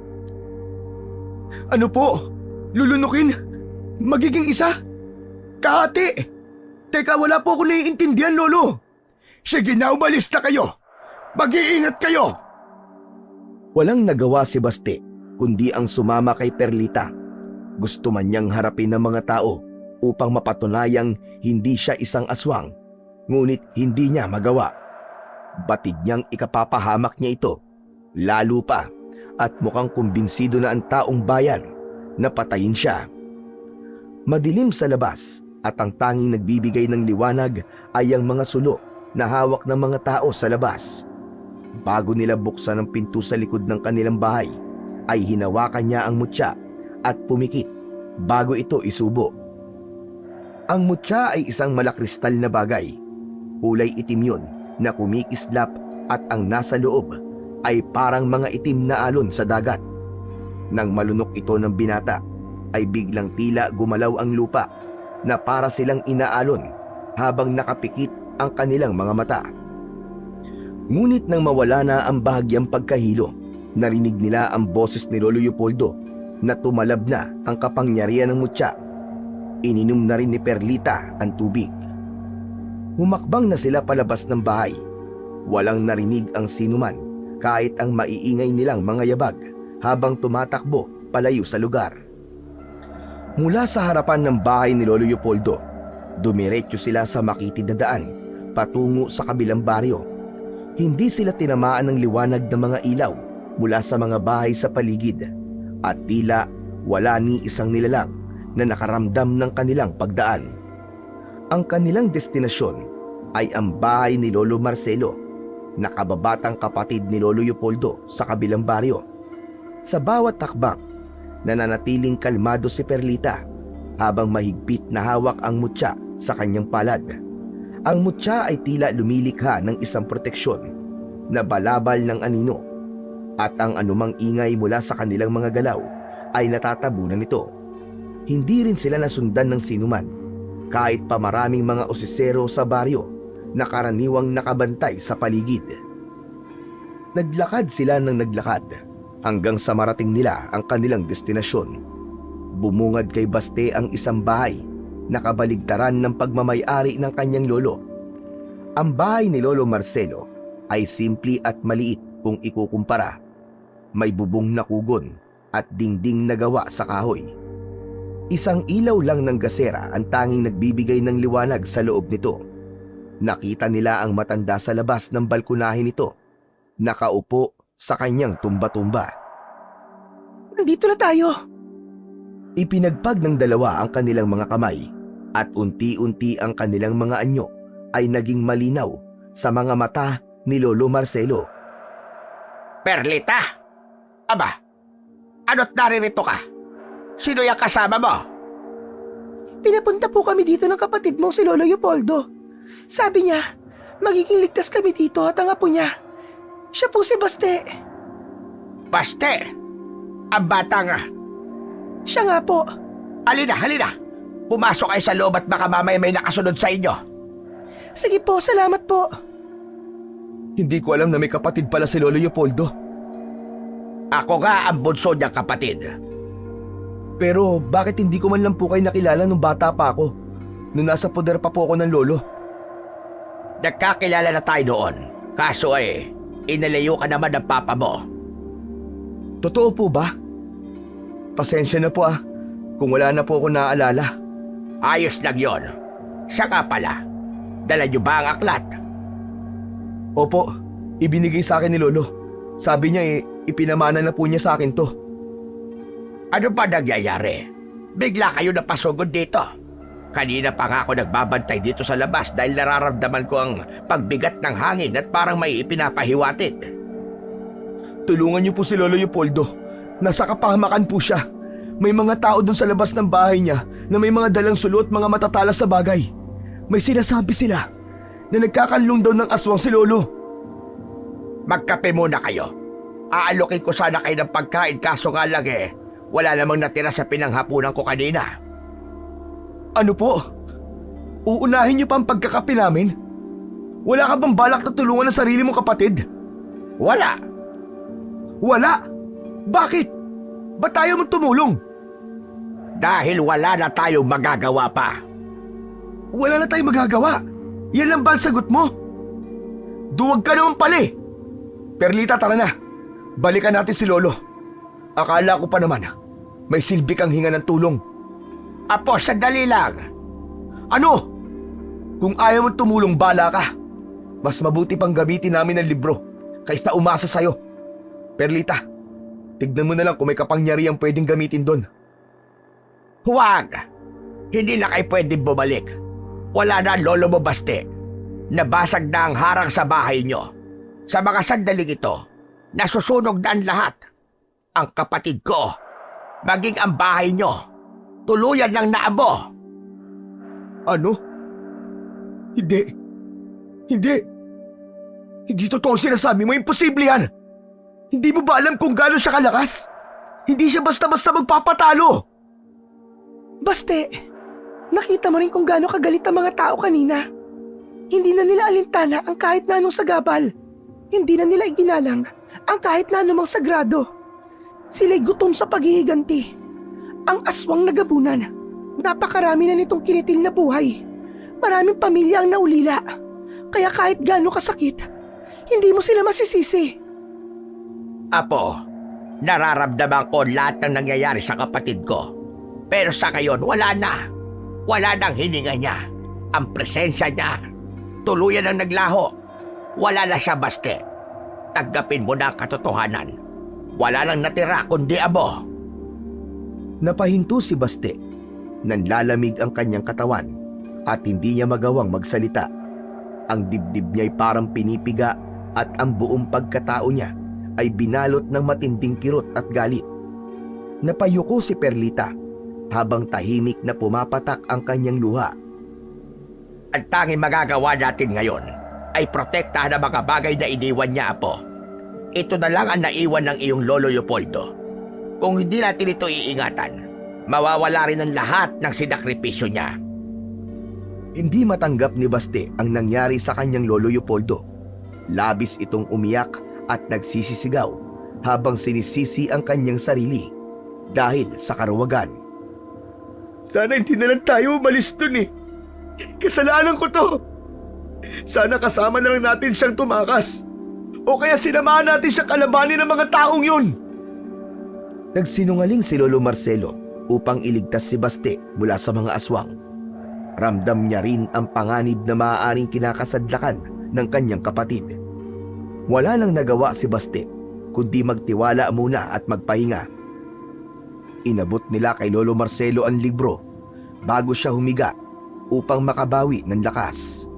Ano po? Lulunukin? Magiging isa? Kahati? Teka, wala po ako naiintindihan, Lolo. Sige na, umalis na kayo. Mag-iingat kayo. Walang nagawa si Basti kundi ang sumama kay Perlita. Gusto man niyang harapin ng mga tao upang mapatunayang hindi siya isang aswang, ngunit hindi niya magawa. Batid niyang ikapapahamak niya ito, lalo pa, at mukhang kumbinsido na ang taong bayan na patayin siya. Madilim sa labas at ang tanging nagbibigay ng liwanag ay ang mga sulo na hawak ng mga tao sa labas. Bago nila buksan ang pinto sa likod ng kanilang bahay, ay hinawakan niya ang mutya at pumikit bago ito isubo. Ang mutya ay isang malakristal na bagay. Kulay itim yun na kumikislap at ang nasa loob ay parang mga itim na alon sa dagat. Nang malunok ito ng binata, ay biglang tila gumalaw ang lupa na para silang inaalon habang nakapikit ang kanilang mga mata. Ngunit nang mawala na ang bahagyang pagkahilo, narinig nila ang boses ni Lolo Leopoldo na tumalab na ang kapangyarihan ng mutya. Ininom na rin ni Perlita ang tubig. Humakbang na sila palabas ng bahay. Walang narinig ang sinuman kahit ang maiingay nilang mga yabag habang tumatakbo palayo sa lugar. Mula sa harapan ng bahay ni Lolo Leopoldo, dumiretso sila sa makitid na daan patungo sa kabilang baryo. Hindi sila tinamaan ng liwanag ng mga ilaw mula sa mga bahay sa paligid at tila wala ni isang nilalang na nakaramdam ng kanilang pagdaan. Ang kanilang destinasyon ay ang bahay ni Lolo Marcelo, nakababatang kapatid ni Lolo Leopoldo sa kabilang baryo. Sa bawat takbang, nananatiling kalmado si Perlita habang mahigpit na hawak ang mutya sa kanyang palad. Ang mutya ay tila lumilikha ng isang proteksyon na balabal ng anino at ang anumang ingay mula sa kanilang mga galaw ay natatabunan nito. Hindi rin sila nasundan ng sinuman kahit pa maraming mga osisero sa baryo na karaniwang nakabantay sa paligid. Naglakad sila ng naglakad hanggang sa marating nila ang kanilang destinasyon. Bumungad kay Basti ang isang bahay na kabaligtaran ng pagmamay-ari ng kanyang lolo. Ang bahay ni Lolo Marcelo ay simple at maliit kung ikukumpara. May bubong na kugon at dingding na gawa sa kahoy. Isang ilaw lang ng gasera ang tanging nagbibigay ng liwanag sa loob nito. Nakita nila ang matanda sa labas ng balkonahe nito, nakaupo sa kanyang tumba-tumba. Nandito na tayo. Ipinagpag ng dalawa ang kanilang mga kamay at unti-unti ang kanilang mga anyo ay naging malinaw sa mga mata ni Lolo Marcelo. Perlita! Aba, ano't naririto ka? Sino yung kasama mo? Pinapunta po kami dito ng kapatid mong si Lolo Leopoldo. Sabi niya, magiging ligtas kami dito at ang apo niya. Siya po si Basti. Basti! Ang bata nga. Siya nga po. Halina, halina. Pumasok kayo sa loob at baka mamaya may nakasunod sa inyo. Sige po, salamat po. Hindi ko alam na may kapatid pala si Lolo Leopoldo. Ako nga ang bunso niyang kapatid. Pero bakit hindi ko man lang po kayo nakilala nung bata pa ako? nung nasa poder pa po ako ng lolo. Nagkakilala na tayo noon. Kaso inalayo ka naman ng papa mo. Totoo po ba? Pasensya na po kung wala na po ako naaalala. Ayos lang yon. Siya nga pala. Dala niyo ba ang aklat? Opo, ibinigay sa akin ni lolo. Sabi niya ipinamana na po niya sa akin to. Ano ba nangyayari? Bigla kayo napasugod dito. Kanina pa nga ako nagbabantay dito sa labas dahil nararamdaman ko ang pagbigat ng hangin at parang may ipinapahiwatig. Tulungan niyo po si Lolo Leopoldo. Nasa kapahamakan po siya. May mga tao dun sa labas ng bahay niya na may mga dalang sulo at mga matatalas sa bagay. May sinasabi sila na nagkakanlong daw ng aswang si Lolo. Magkape muna kayo. Aalokin ko sana kayo ng pagkain kaso nga lang wala namang natira sa pinanghapunan ko kanina. Ano po? Uunahin niyo pa ang pagkakape namin? Wala ka bang balak na tulungan ang sarili mong kapatid? Wala. Wala? Bakit? Ba't tayo mong tumulong? Dahil wala na tayong magagawa pa. Wala na tayong magagawa. Yan lang ba ang sagot mo? Duwag ka naman pala. Perlita, tara na. Balikan natin si Lolo. Akala ko pa naman, may silbi kang hinga ng tulong. Apo, sandali lang. Ano? Kung ayaw mong tumulong, bala ka. Mas mabuti pang gamitin namin ang libro kaysa umasa sa'yo. Perlita, tignan mo na lang kung may kapangyarihang pwedeng gamitin doon. Huwag! Hindi na kayo pwedeng bumalik. Wala na ang lolo mo, Baste. Nabasag na ang harang sa bahay nyo. Sa mga sandaling ito, nasusunog na ang lahat. Ang kapatid ko, maging ang bahay nyo, tuluyan ng naabo. Ano? Hindi. Hindi. Hindi totoo sinasabi mo. Imposible yan. Hindi mo ba alam kung gaano siya kalakas? Hindi siya basta-basta magpapatalo. Baste, nakita mo rin kung gaano kagalit ang mga tao kanina. Hindi na nila alintana ang kahit na anong sagabal. Hindi na nila iginalang ang kahit na anumang sagrado. Sila'y gutom sa paghihiganti. Ang aswang nagabunan. Napakarami na nitong kinitil na buhay. Maraming pamilya ang naulila. Kaya kahit gaano kasakit, hindi mo sila masisisi. Apo, nararamdaman ko lahat ng nangyayari sa kapatid ko. Pero sa ngayon, wala na. Wala nang hininga niya. Ang presensya niya, tuluyan ang naglaho. Wala na siya, Baste. Tanggapin mo na ang katotohanan. Wala nang natira kundi abo. Napahinto si Baste. Nanlalamig ang kanyang katawan at hindi niya magawang magsalita. Ang dibdib niya ay parang pinipiga at ang buong pagkatao niya ay binalot ng matinding kirot at galit. Napayuko si Perlita habang tahimik na pumapatak ang kanyang luha. Ang tanging magagawa natin ngayon ay protektahan ang mga bagay na iniwan niya, Apo. Ito na lang ang naiwan ng iyong Lolo Leopoldo. Kung hindi natin ito iingatan, mawawala rin ang lahat ng sinakripisyo niya. Hindi matanggap ni Baste ang nangyari sa kanyang Lolo Leopoldo. Labis itong umiyak at nagsisisigaw habang sinisisi ang kanyang sarili dahil sa karuwagan. Sana hindi na lang tayo umalis dun . Kasalanan ko to. Sana kasama na lang natin siyang tumakas. O kaya sinamahan natin siyang kalabanin ng mga taong yun. Nagsinungaling si Lolo Marcelo upang iligtas si Baste mula sa mga aswang. Ramdam niya rin ang panganib na maaaring kinakasadlakan ng kanyang kapatid. Wala nang nagawa si Baste kundi magtiwala muna at magpahinga. Inabot nila kay Lolo Marcelo ang libro bago siya humiga upang makabawi ng lakas.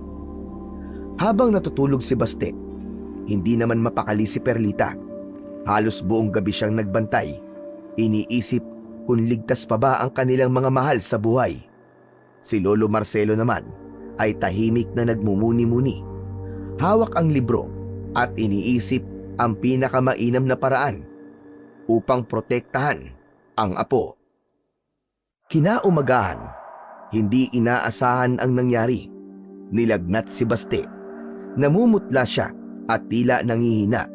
Habang natutulog si Baste, hindi naman mapakali si Perlita. Halos buong gabi siyang nagbantay. Iniisip kung ligtas pa ba ang kanilang mga mahal sa buhay. Si Lolo Marcelo naman ay tahimik na nagmumuni-muni. Hawak ang libro at iniisip ang pinakamainam na paraan upang protektahan ang apo. Kinaumagahan, hindi inaasahan ang nangyari. Nilagnat si Baste. Namumutla siya at tila nangihina.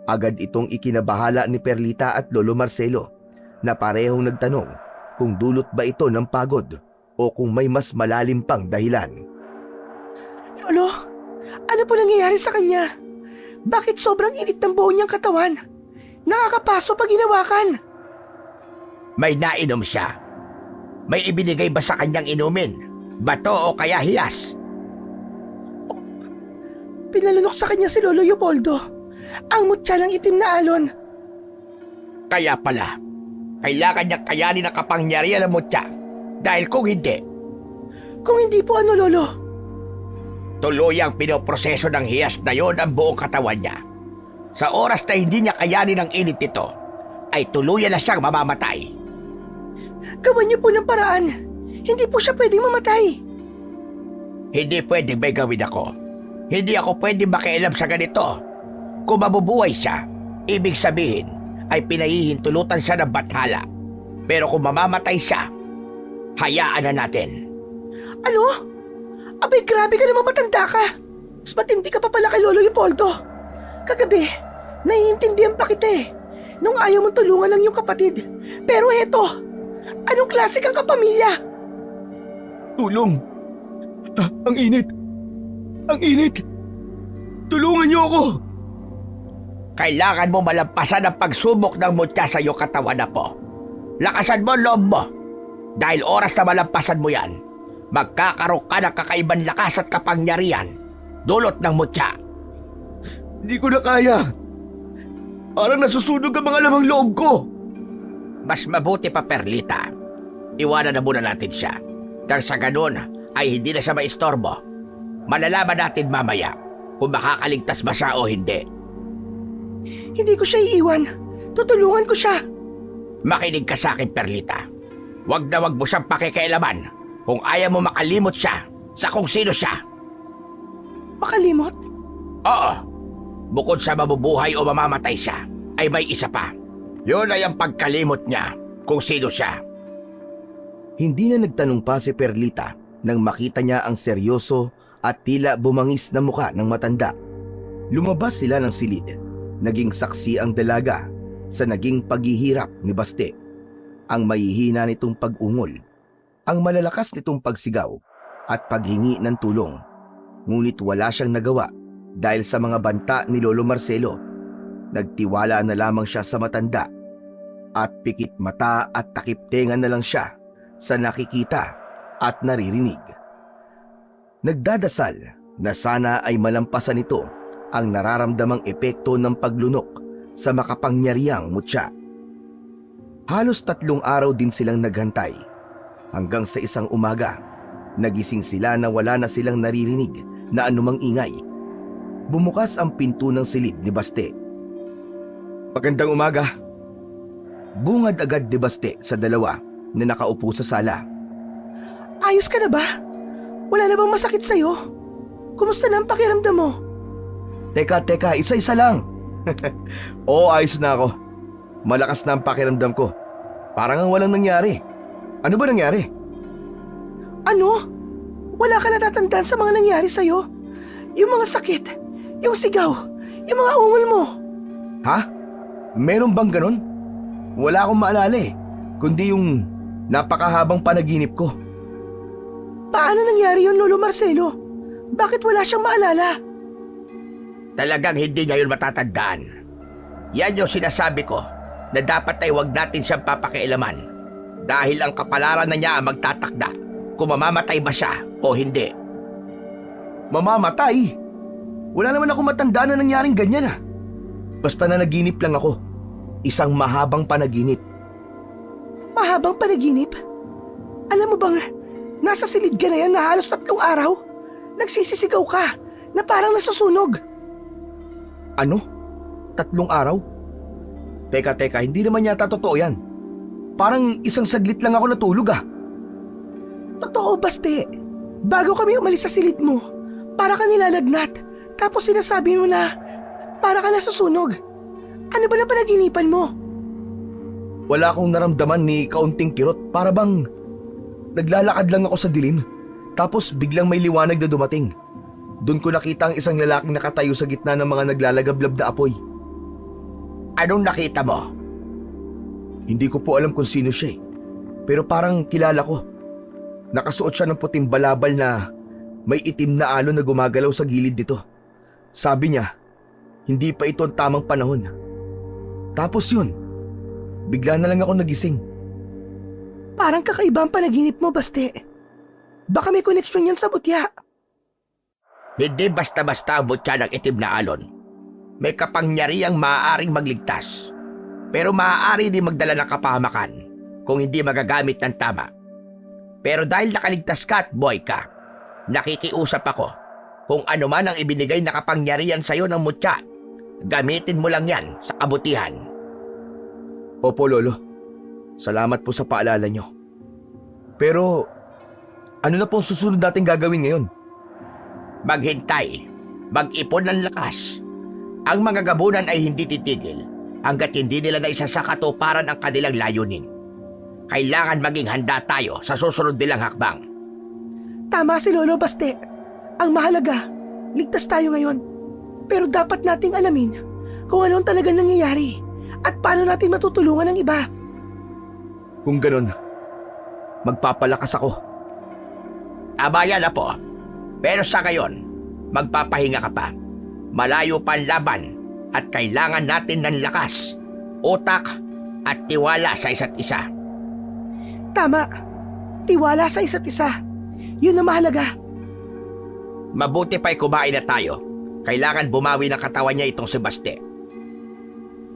Agad itong ikinabahala ni Perlita at Lolo Marcelo na parehong nagtanong kung dulot ba ito ng pagod o kung may mas malalim pang dahilan. Lolo, ano po nangyayari sa kanya? Bakit sobrang init ng buo niyang katawan? Nakakapaso pag hinawakan. May nainom siya. May ibinigay ba sa kanyang inumin? Bato o kaya hiyas? Pinalunok sa kanya si Lolo Leopoldo. Ang mutya ng itim na alon. Kaya pala, kailangan niya kayanin ang kapangyarihan ng mutya. Dahil kung hindi, Kung hindi po ano, Lolo? tuluyang pinoproseso ng hiyas na yon ang buong katawan niya. Sa oras na hindi niya kayanin ang init nito, ay tuluyan na siyang mamamatay. Gawan niyo po ng paraan. Hindi po siya pwedeng mamatay. Hindi pwedeng may gawin ako. Hindi ako pwedeng makialam sa ganito. Kung mabubuhay siya, ibig sabihin ay pinahihintulutan siya ng bathala. Pero kung mamamatay siya, hayaan na natin. Ano? Abay, grabe ka naman, matanda ka. Mas matindi ka pa pala kay Lolo Leopoldo. Kagabi, naiintindihan pa kita eh. Nung ayaw mong tulungan lang yung kapatid. Pero heto, anong klase kang kapamilya? Tulong! Ang init! Ang init! Tulungan niyo ako! Kailangan mo malampasan ang pagsubok ng mutya sa iyong katawan na po. Lakasan mo ang loob mo. Dahil oras na malampasan mo yan, magkakaroon ka ng kakaibang lakas at kapangyarihan. Dulot ng mutya. Hindi ko na kaya! Parang nasusunog ang mga lamang loob ko! Mas mabuti pa, Perlita. Iwanan na muna natin siya. Dahil sa ganun ay hindi na siya maistorbo. Malalaman natin mamaya kung makakaligtas ba siya o hindi. Hindi ko siya iiwan. Tutulungan ko siya. Makinig ka sa akin, Perlita. Huwag na huwag mo siyang pakikialaman kung ayaw mo makalimot siya sa kung sino siya. Makalimot? Oo. Bukod sa mabubuhay o mamamatay siya, ay may isa pa. Yun ay ang pagkalimot niya kung sino siya. Hindi na nagtanong pa si Perlita nang makita niya ang seryoso at tila bumangis na muka ng matanda. Lumabas sila ng silid. Naging saksi ang dalaga sa naging paghihirap ni Baste. Ang mahihina nitong pag-ungol, ang malalakas nitong pagsigaw at paghingi ng tulong. Ngunit wala siyang nagawa dahil sa mga banta ni Lolo Marcelo. Nagtiwala na lamang siya sa matanda at pikit mata at takip-tenga na lang siya sa nakikita at naririnig. Nagdadasal na sana ay malampasan nito ang nararamdamang epekto ng paglunok sa makapangyarihang mutya. Halos 3 araw din silang naghantay hanggang sa isang umaga. Nagising sila na wala na silang naririnig na anumang ingay. Bumukas ang pinto ng silid ni Baste. Magandang umaga. Bungad agad ni Baste sa dalawa na nakaupo sa sala. Ayos ka na ba? Wala na bang masakit sa'yo? Kumusta na ang pakiramdam mo? Teka, isa-isa lang. Oo, ayos na ako. Malakas na ang pakiramdam ko. Parang ang walang nangyari. Ano ba nangyari? Ano? Wala ka natatandaan sa mga nangyari sa'yo? Yung mga sakit, yung sigaw, yung mga ungol mo. Ha? Meron bang ganun? Wala akong maalala eh. Kundi yung napakahabang panaginip ko. Paano nangyari yun, Lolo Marcelo? Bakit wala siyang maalala? Talagang hindi niya yun matatandaan. Yan yung sinasabi ko na dapat ay huwag natin siyang papakialaman dahil ang kapalaran na niya ang magtatakda kung mamamatay ba siya o hindi. Mamamatay? Wala naman ako matandaan na nangyaring ganyan ah. Basta na naginip lang ako. Isang mahabang panaginip. Mahabang panaginip? Alam mo bang, nasa silid ka na yan na halos 3 araw? Nagsisisigaw ka na parang nasusunog. Ano? 3 araw? Teka, hindi naman yata totoo yan. Parang isang saglit lang ako natulog ah. Totoo, Baste. Bago kami umalis sa silid mo, para ka nilalagnat. Tapos sinasabi mo na para ka nasusunog. Ano ba na panaginipan mo? Wala akong naramdaman ni kaunting kirot. Para bang naglalakad lang ako sa dilim. Tapos biglang may liwanag na dumating. Doon ko nakita ang isang lalaking nakatayo sa gitna ng mga naglalagablab na apoy. Anong nakita mo? Hindi ko po alam kung sino siya eh. Pero parang kilala ko. Nakasuot siya ng puting balabal na may itim na alon na gumagalaw sa gilid nito. Sabi niya, hindi pa ito ang tamang panahon. Tapos yun, bigla na lang ako nagising. Parang kakaiba ang panaginip mo, Baste. Baka may koneksyon yan sa butya. Hindi basta-basta ang butya ng itim na alon. May kapangyarihang maaaring magligtas. Pero maaari din magdala ng kapahamakan kung hindi magagamit ng tama. Pero dahil nakaligtas ka at buhay ka, nakikiusap ako. Kung ano man ang ibinigay na kapangyarihan sa'yo ng mutya, gamitin mo lang yan sa kabutihan. Opo, Lolo. Salamat po sa paalala nyo. Pero, ano na pong susunod natin gagawin ngayon? Maghintay, mag-ipon ng lakas. Ang mga gabunan ay hindi titigil hanggat hindi nila naisa sa katuparan ang kanilang layunin. Kailangan maging handa tayo sa susunod nilang hakbang. Tama si Lolo Baste. Ang mahalaga, ligtas tayo ngayon. Pero dapat nating alamin kung ano ang talagang nangyayari at paano natin matutulungan ang iba. Kung ganun, magpapalakas ako. Abayan na po. Pero sa ngayon, magpapahinga ka pa. Malayo pa ang laban at kailangan natin ng lakas, utak at tiwala sa isa't isa. Tama. Tiwala sa isa't isa. Yun ang mahalaga. Mabuti pa'y kumain na tayo. Kailangan bumawi ng katawan niya itong si Baste.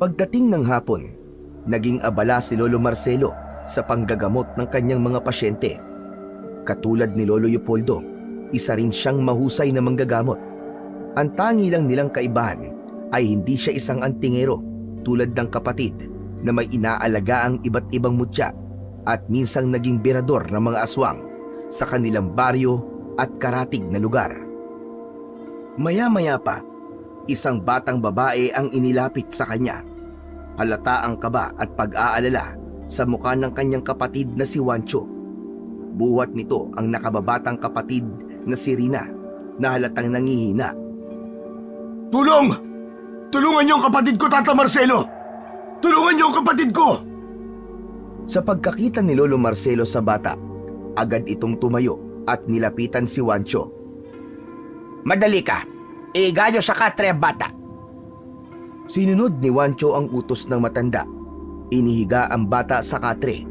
Pagdating ng hapon, naging abala si Lolo Marcelo sa panggagamot ng kanyang mga pasyente. Katulad ni Lolo Leopoldo, isa rin siyang mahusay na manggagamot. Ang tangi lang nilang kaibahan ay hindi siya isang antingero tulad ng kapatid na may inaalaga ang iba't ibang mutya at minsang naging birador ng mga aswang sa kanilang baryo at karatig na lugar. Maya-maya pa, isang batang babae ang inilapit sa kanya. Halata ang kaba at pag-aalala sa mukha ng kanyang kapatid na si Juancho. Buhat nito ang nakababatang kapatid na si Rina na halatang nangihina. Tulong! Tulungan niyo ang kapatid ko, Tata Marcelo! Tulungan niyo ang kapatid ko! Sa pagkakita ni Lolo Marcelo sa bata, agad itong tumayo at nilapitan si Juancho. Madali ka. Iganyo sa katre ang bata. Sinunod ni Juancho ang utos ng matanda. Inihiga ang bata sa katre.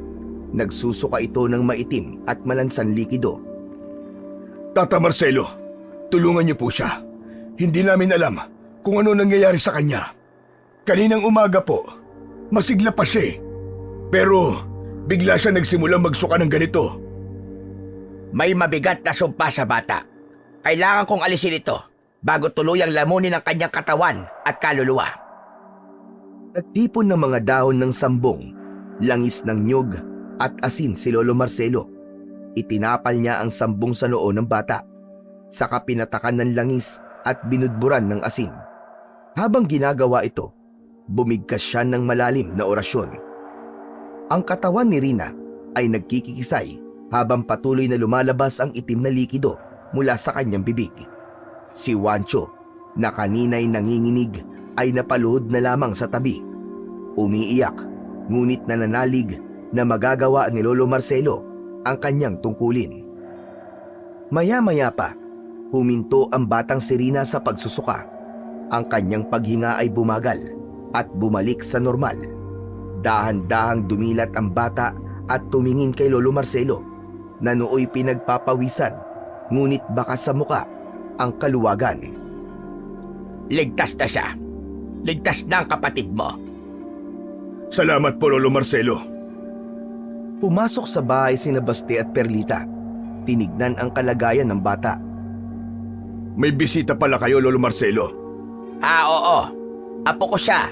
Nagsusuka ito ng maitim at malansan likido. Tata Marcelo, tulungan niyo po siya. Hindi namin alam kung ano nangyayari sa kanya. Kaninang umaga po, masigla pa siya. Pero bigla siya nagsimulang magsuka ng ganito. May mabigat na sumpa sa bata. Kailangan kong alisin ito bago tuluyang lamunin ang kanyang katawan at kaluluwa. Nagtipon ng mga dahon ng sambong, langis ng nyug at asin si Lolo Marcelo. Itinapal niya ang sambong sa noo ng bata. Saka pinatakan ng langis at binudburan ng asin. Habang ginagawa ito, bumigkas siya ng malalim na orasyon. Ang katawan ni Rina ay nagkikikisay habang patuloy na lumalabas ang itim na likido mula sa kanyang bibig. Si Juancho, na kanina'y nanginginig, ay napaluhod na lamang sa tabi. Umiiyak, ngunit nananalig na magagawa ni Lolo Marcelo ang kanyang tungkulin. Maya-maya pa, huminto ang batang si Rina sa pagsusuka. Ang kanyang paghinga ay bumagal at bumalik sa normal. Dahan-dahang dumilat ang bata at tumingin kay Lolo Marcelo na nooy pinagpapawisan, ngunit baka sa muka ang kaluwagan. Ligtas na siya. Ligtas na ang kapatid mo. Salamat po, Lolo Marcelo. Pumasok sa bahay sina Baste at Perlita. Tinignan ang kalagayan ng bata. May bisita pala kayo, Lolo Marcelo. Oo. Apo ko siya.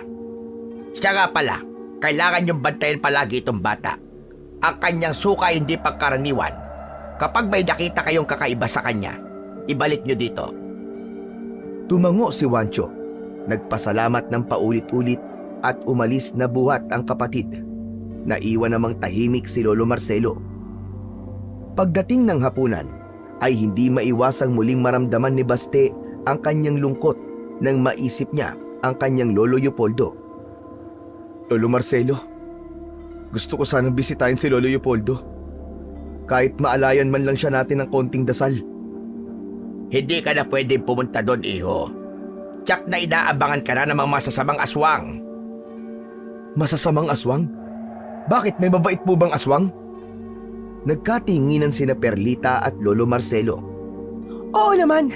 Siya nga pala. Kailangan niyong bantayan palagi itong bata. Ang kanyang suka hindi pagkaraniwan. Kapag may nakita kayong kakaiba sa kanya, ibalik niyo dito. Tumango si Juancho. Nagpasalamat ng paulit-ulit at umalis na buhat ang kapatid. Naiwan namang tahimik si Lolo Marcelo. Pagdating ng hapunan, ay hindi maiwasang muling maramdaman ni Baste ang kanyang lungkot nang maisip niya ang kanyang Lolo Leopoldo. Lolo Marcelo, gusto ko sanang bisitahin si Lolo Leopoldo. Kahit maalayan man lang siya natin ng konting dasal. Hindi ka na pwedeng pumunta doon, iho. Tiyak na inaabangan ka na ng mga masasamang aswang. Masasamang aswang? Bakit, may mabait po bang aswang? Nagkatinginan sina Perlita at Lolo Marcelo. Oo naman.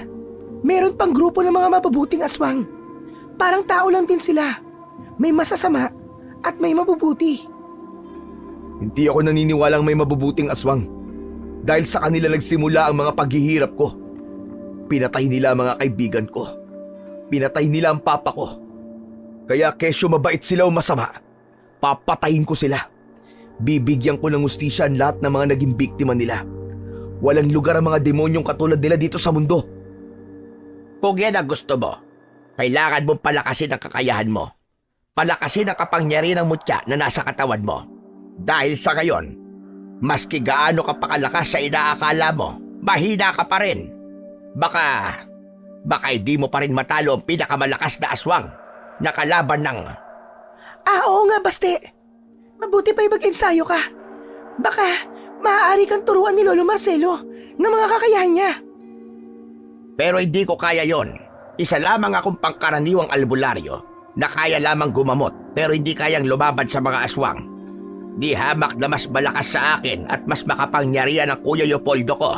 Meron pang grupo ng mga mabubuting aswang. Parang tao lang din sila. May masasama at may mabubuti. Hindi ako naniniwalang may mabubuting aswang. Dahil sa kanila nagsimula ang mga paghihirap ko. Pinatay nila ang mga kaibigan ko. Pinatay nila ang papa ko. Kaya kesyo mabait sila o masama, papatayin ko sila. Bibigyan ko ng hustisya ang lahat ng mga naging biktima nila. Walang lugar ang mga demonyong katulad nila dito sa mundo. Kung yan ang gusto mo, kailangan mong palakasin ang kakayahan mo. Palakasin ang kapangyarihan ng mutya na nasa katawan mo. Dahil sa ngayon, maski gaano ka pakalakas sa inaakala mo, mahina ka pa rin. Baka hindi mo pa rin matalo ang pinakamalakas na aswang na kalaban ng... Oo nga, Baste. Mabuti pa'y mag-ensayo ka. Baka maaari kang turuan ni Lolo Marcelo ng mga kakayahan niya. Pero hindi ko kaya yon. Isa lamang akong pangkaraniwang albularyo na kaya lamang gumamot pero hindi kayang lumaban sa mga aswang. Di hamak na mas malakas sa akin at mas makapangyarihan ang Kuya Leopoldo ko.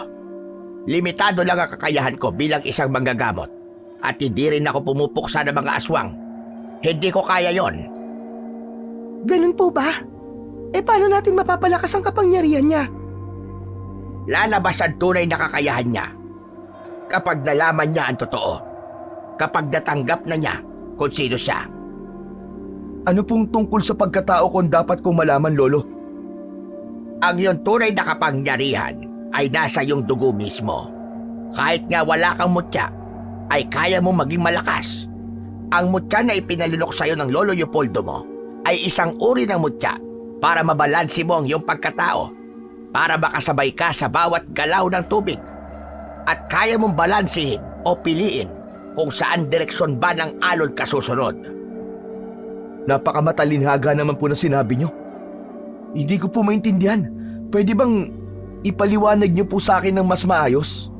Limitado lang ang kakayahan ko bilang isang manggagamot at hindi rin ako pumupuksa ng mga aswang. Hindi ko kaya yon. Ganun po ba? Paano natin mapapalakas ang kapangyarihan niya? Lalabas ang tunay na kakayahan niya kapag nalaman niya ang totoo. Kapag natanggap na niya kung sino siya. Ano pong tungkol sa pagkatao kung dapat kong malaman, Lolo? Ang iyong tunay na kapangyarihan ay nasa iyong dugo mismo. Kahit nga wala kang mutya, ay kaya mo maging malakas. Ang mutya na ipinalunok sa iyo ng Lolo Leopoldo mo ay isang uri ng mutya para mabalansi mo ang iyong pagkatao, para makasabay ka sa bawat galaw ng tubig, at kaya mong balansihin o piliin kung saan direksyon ba ng alon ka susunod. Napakamatalinhaga naman po na sinabi niyo. Hindi ko po maintindihan. Pwede bang ipaliwanag niyo po sa akin ng mas maayos?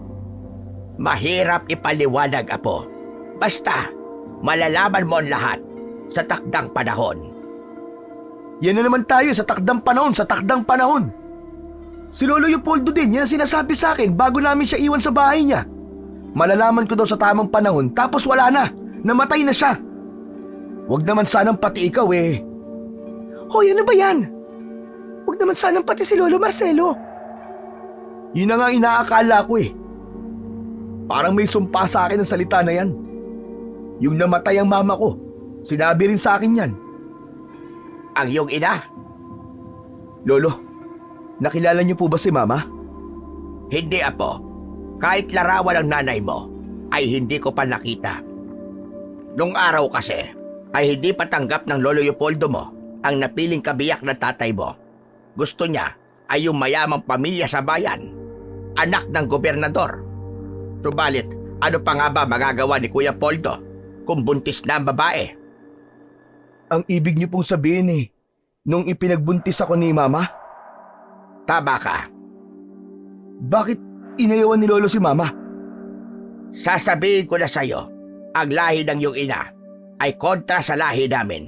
Mahirap ipaliwanag, Apo. Basta, malalaman mo ang lahat sa takdang panahon. Yan na naman tayo sa takdang panahon. Si Lolo Leopoldo din, yan ang sinasabi sa akin bago namin siya iwan sa bahay niya. Malalaman ko daw sa tamang panahon tapos wala na, namatay na siya. Huwag naman sanang pati ikaw Hoy, ano ba yan? Huwag naman sanang pati si Lolo Marcelo. Yun na nga ang inaakala ko Parang may sumpa sa akin ang salita na yan. Yung namatay ang mama ko, sinabi rin sa akin yan. Ang iyong ina? Lolo, nakilala niyo po ba si Mama? Hindi, Apo. Kahit larawan ng nanay mo, ay hindi ko pa nakita. Nung araw kasi, ay hindi patanggap ng Lolo Leopoldo mo ang napiling kabiyak ng tatay mo. Gusto niya ay yung mayamang pamilya sa bayan, anak ng gobernador. Subalit, ano pa nga ba magagawa ni Kuya Poldo kung buntis na ang babae? Ang ibig niyo pong sabihin nung ipinagbuntis ako ni Mama? Tama ka. Bakit inayawan ni Lolo si Mama? Sasabihin ko na sa'yo, ang lahi ng iyong ina ay kontra sa lahi namin.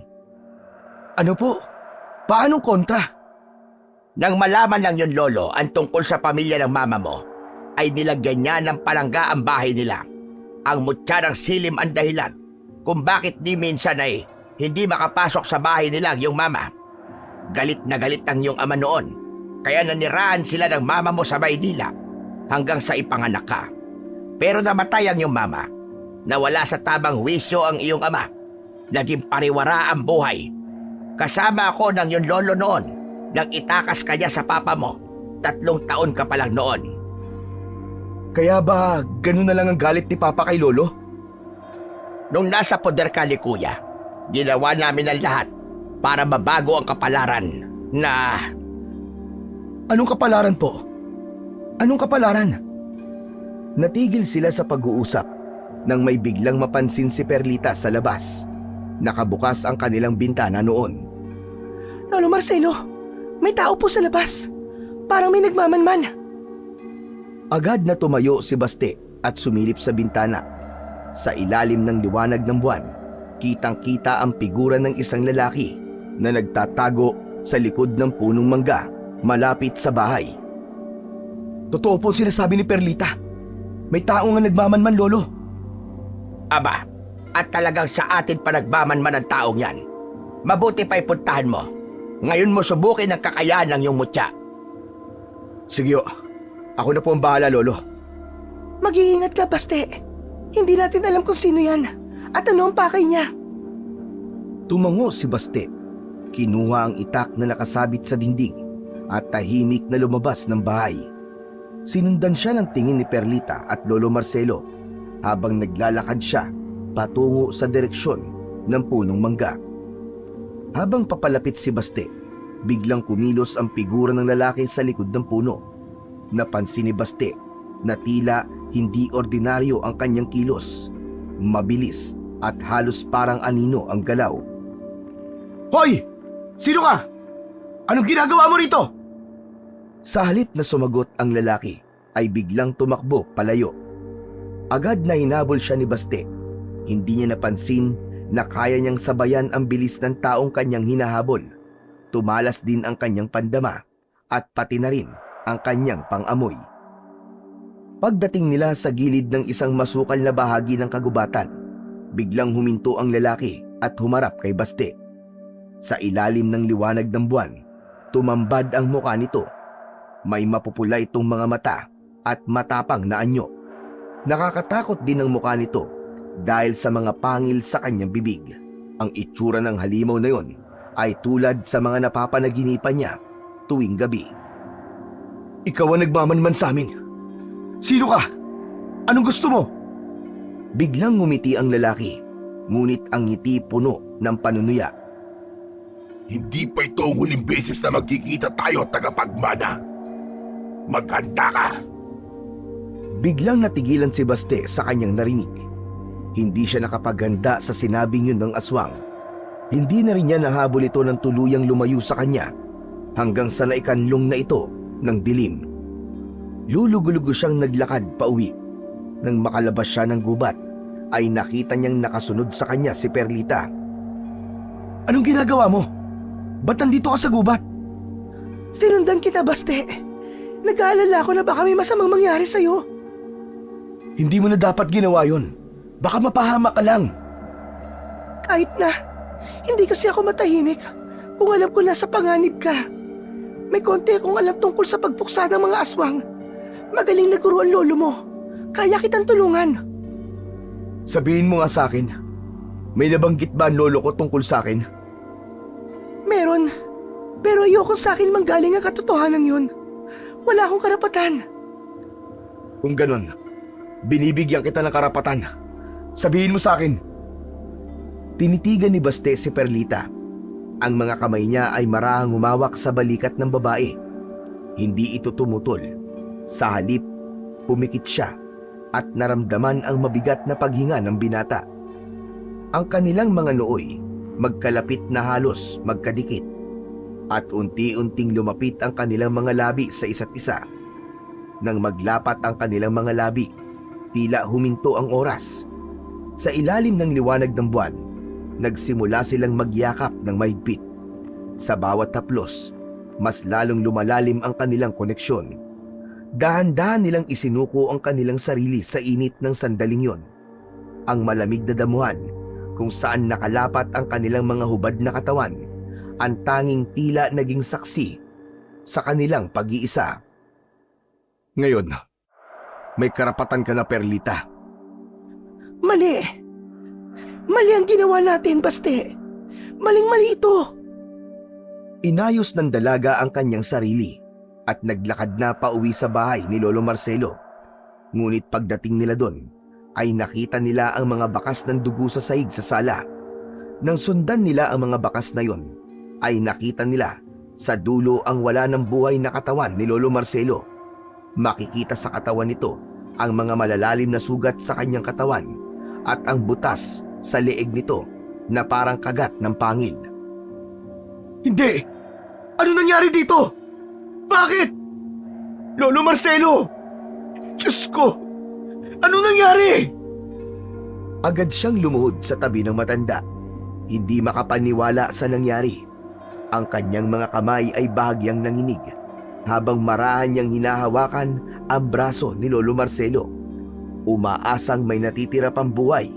Ano po? Paanong kontra? Nang malaman ng iyong lolo ang tungkol sa pamilya ng mama mo, ay nilagyan niya ng palangga ang bahay nila. Ang mutya ng silim ang dahilan kung bakit di minsan ay hindi makapasok sa bahay nila ang iyong mama. Galit na galit ang iyong ama noon, kaya nanirahan sila ng mama mo sa Maynila hanggang sa ipanganak ka. Pero namatay ang iyong mama. Nawala sa tabang wisyo ang iyong ama. Naging pariwara ang buhay. Kasama ako ng iyong lolo noon nang itakas ka niya sa papa mo. 3 taon ka pa lang noon. Kaya ba ganun na lang ang galit ni Papa kay Lolo? Nung nasa poder ka ni Kuya, ginawa namin ang lahat para mabago ang kapalaran na... Anong kapalaran po? Anong kapalaran? Natigil sila sa pag-uusap nang may biglang mapansin si Perlita sa labas. Nakabukas ang kanilang bintana noon. Lolo Marcelo, may tao po sa labas. Parang may nagmamanman. Agad na tumayo si Baste at sumilip sa bintana. Sa ilalim ng liwanag ng buwan, kitang-kita ang figura ng isang lalaki na nagtatago sa likod ng punong mangga malapit sa bahay. Totoo po ang sinasabi ni Perlita. May tao nga nagmamanman, Lolo. Aba, at talagang sa atin pa nagmamanman ang taong yan. Mabuti pa ipuntahan mo. Ngayon mo subukin ang kakayahan ng iyong mutya. Sige, ako na po ang bahala, Lolo. Mag-iingat ka, Baste. Hindi natin alam kung sino yan at ano ang pakay niya. Tumango si Baste. Kinuha ang itak na nakasabit sa dingding at tahimik na lumabas ng bahay. Sinundan siya ng tingin ni Perlita at Lolo Marcelo habang naglalakad siya patungo sa direksyon ng punong mangga. Habang papalapit si Baste, biglang kumilos ang figura ng lalaki sa likod ng puno. Napansin ni Baste na tila hindi ordinaryo ang kanyang kilos. Mabilis at halos parang anino ang galaw. Hoy! Sino ka? Anong ginagawa mo rito? Sa halip na sumagot ang lalaki, ay biglang tumakbo palayo. Agad na hinabol siya ni Baste. Hindi niya napansin na kaya niyang sabayan ang bilis ng taong kanyang hinahabol. Tumalas din ang kanyang pandama at pati na rin ang kanyang pangamoy. Pagdating nila sa gilid ng isang masukal na bahagi ng kagubatan, biglang huminto ang lalaki at humarap kay Baste. Sa ilalim ng liwanag ng buwan, tumambad ang mukha nito. May mapupula itong mga mata at matapang na anyo. Nakakatakot din ang mukha nito dahil sa mga pangil sa kanyang bibig. Ang itsura ng halimaw na yon ay tulad sa mga napapanaginipan niya tuwing gabi. Ikaw ang nagmamanman sa amin. Sino ka? Anong gusto mo? Biglang ngumiti ang lalaki, ngunit ang ngiti puno ng panunuya. Hindi pa ito ang huling beses na magkikita tayo, tagapagmana. Maghanda ka! Biglang natigilan si Baste sa kanyang narinig. Hindi siya nakapaghanda sa sinabing yun ng aswang. Hindi na rin niya nahabol ito ng tuluyang lumayo sa kanya hanggang sa naikanlong na ito ng dilim. Lulugulugo siyang naglakad pa uwi. Nang makalabas siya ng gubat, ay nakita niyang nakasunod sa kanya si Perlita. Anong ginagawa mo? Ba't nandito ka sa gubat? Sinundan kita, Baste. Nag-aalala ko na baka may masamang mangyari sa'yo. Hindi mo na dapat ginawa yun. Baka mapahamak ka lang. Kahit na, hindi kasi ako matahimik kung alam ko nasa panganib ka. May konti akong alam tungkol sa pagpuksa ng mga aswang. Magaling na guro ang lolo mo. Kaya kitang tulungan. Sabihin mo nga sa akin, may nabanggit ba ang lolo ko tungkol sa akin? Meron, pero ayoko sa akin manggaling ang katotohanan yun. Wala akong karapatan. Kung ganon, binibigyan kita ng karapatan. Sabihin mo sa akin. Tinitigan ni Baste si Perlita. Ang mga kamay niya ay marahang humawak sa balikat ng babae. Hindi ito tumutol. Sa halip, pumikit siya at naramdaman ang mabigat na paghinga ng binata. Ang kanilang mga nooy magkalapit na halos magkadikit at unti-unting lumapit ang kanilang mga labi sa isa't isa. Nang maglapat ang kanilang mga labi, tila huminto ang oras. Sa ilalim ng liwanag ng buwan, nagsimula silang magyakap ng mahigpit. Sa bawat haplos, mas lalong lumalalim ang kanilang koneksyon. Dahan-dahan nilang isinuko ang kanilang sarili sa init ng sandaling yon. Ang malamig na damuhan kung saan nakalapat ang kanilang mga hubad na katawan, ang tanging tila naging saksi sa kanilang pag-iisa. Ngayon, may karapatan ka na, Perlita. Mali. Mali ang ginawa natin, Baste. Maling-mali ito. Inayos ng dalaga ang kanyang sarili at naglakad na pauwi sa bahay ni Lolo Marcelo. Ngunit pagdating nila doon, ay nakita nila ang mga bakas ng dugo sa sahig sa sala. Nang sundan nila ang mga bakas na yon, ay nakita nila sa dulo ang wala ng buhay na katawan ni Lolo Marcelo. Makikita sa katawan nito ang mga malalalim na sugat sa kanyang katawan at ang butas sa leeg nito na parang kagat ng pangil. Hindi! Ano nangyari dito? Bakit? Lolo Marcelo! Diyos ko! Anong nangyari? Agad siyang lumuhod sa tabi ng matanda. Hindi makapaniwala sa nangyari. Ang kanyang mga kamay ay bahagyang nanginig habang marahan niyang hinahawakan ang braso ni Lolo Marcelo. Umaasang may natitira pang buhay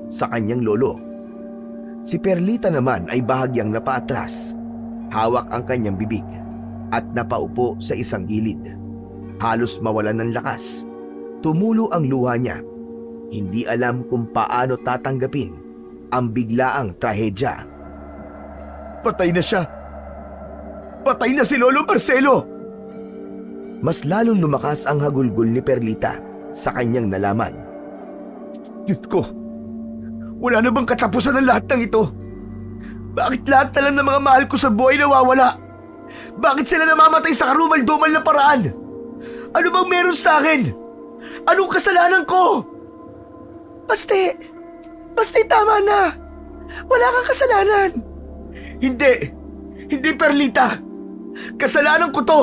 sa kanyang lolo. Si Perlita naman ay bahagyang napaatras. Hawak ang kanyang bibig at napaupo sa isang gilid. Halos mawalan ng lakas. Tumulo ang luha niya. Hindi alam kung paano tatanggapin ang biglaang trahedya. Patay na siya. Patay na si Lolo Marcelo. Mas lalong lumakas ang hagulgol ni Perlita sa kanyang nalaman. Diyos ko, wala na bang katapusan ng lahat ng ito? Bakit lahat na lang ng mga mahal ko sa buhay nawawala? Bakit sila namamatay sa karumal-dumal na paraan? Ano bang meron sa akin? Anong kasalanan ko? Basti, tama na. Wala kang kasalanan. Hindi Perlita. Kasalanan ko to.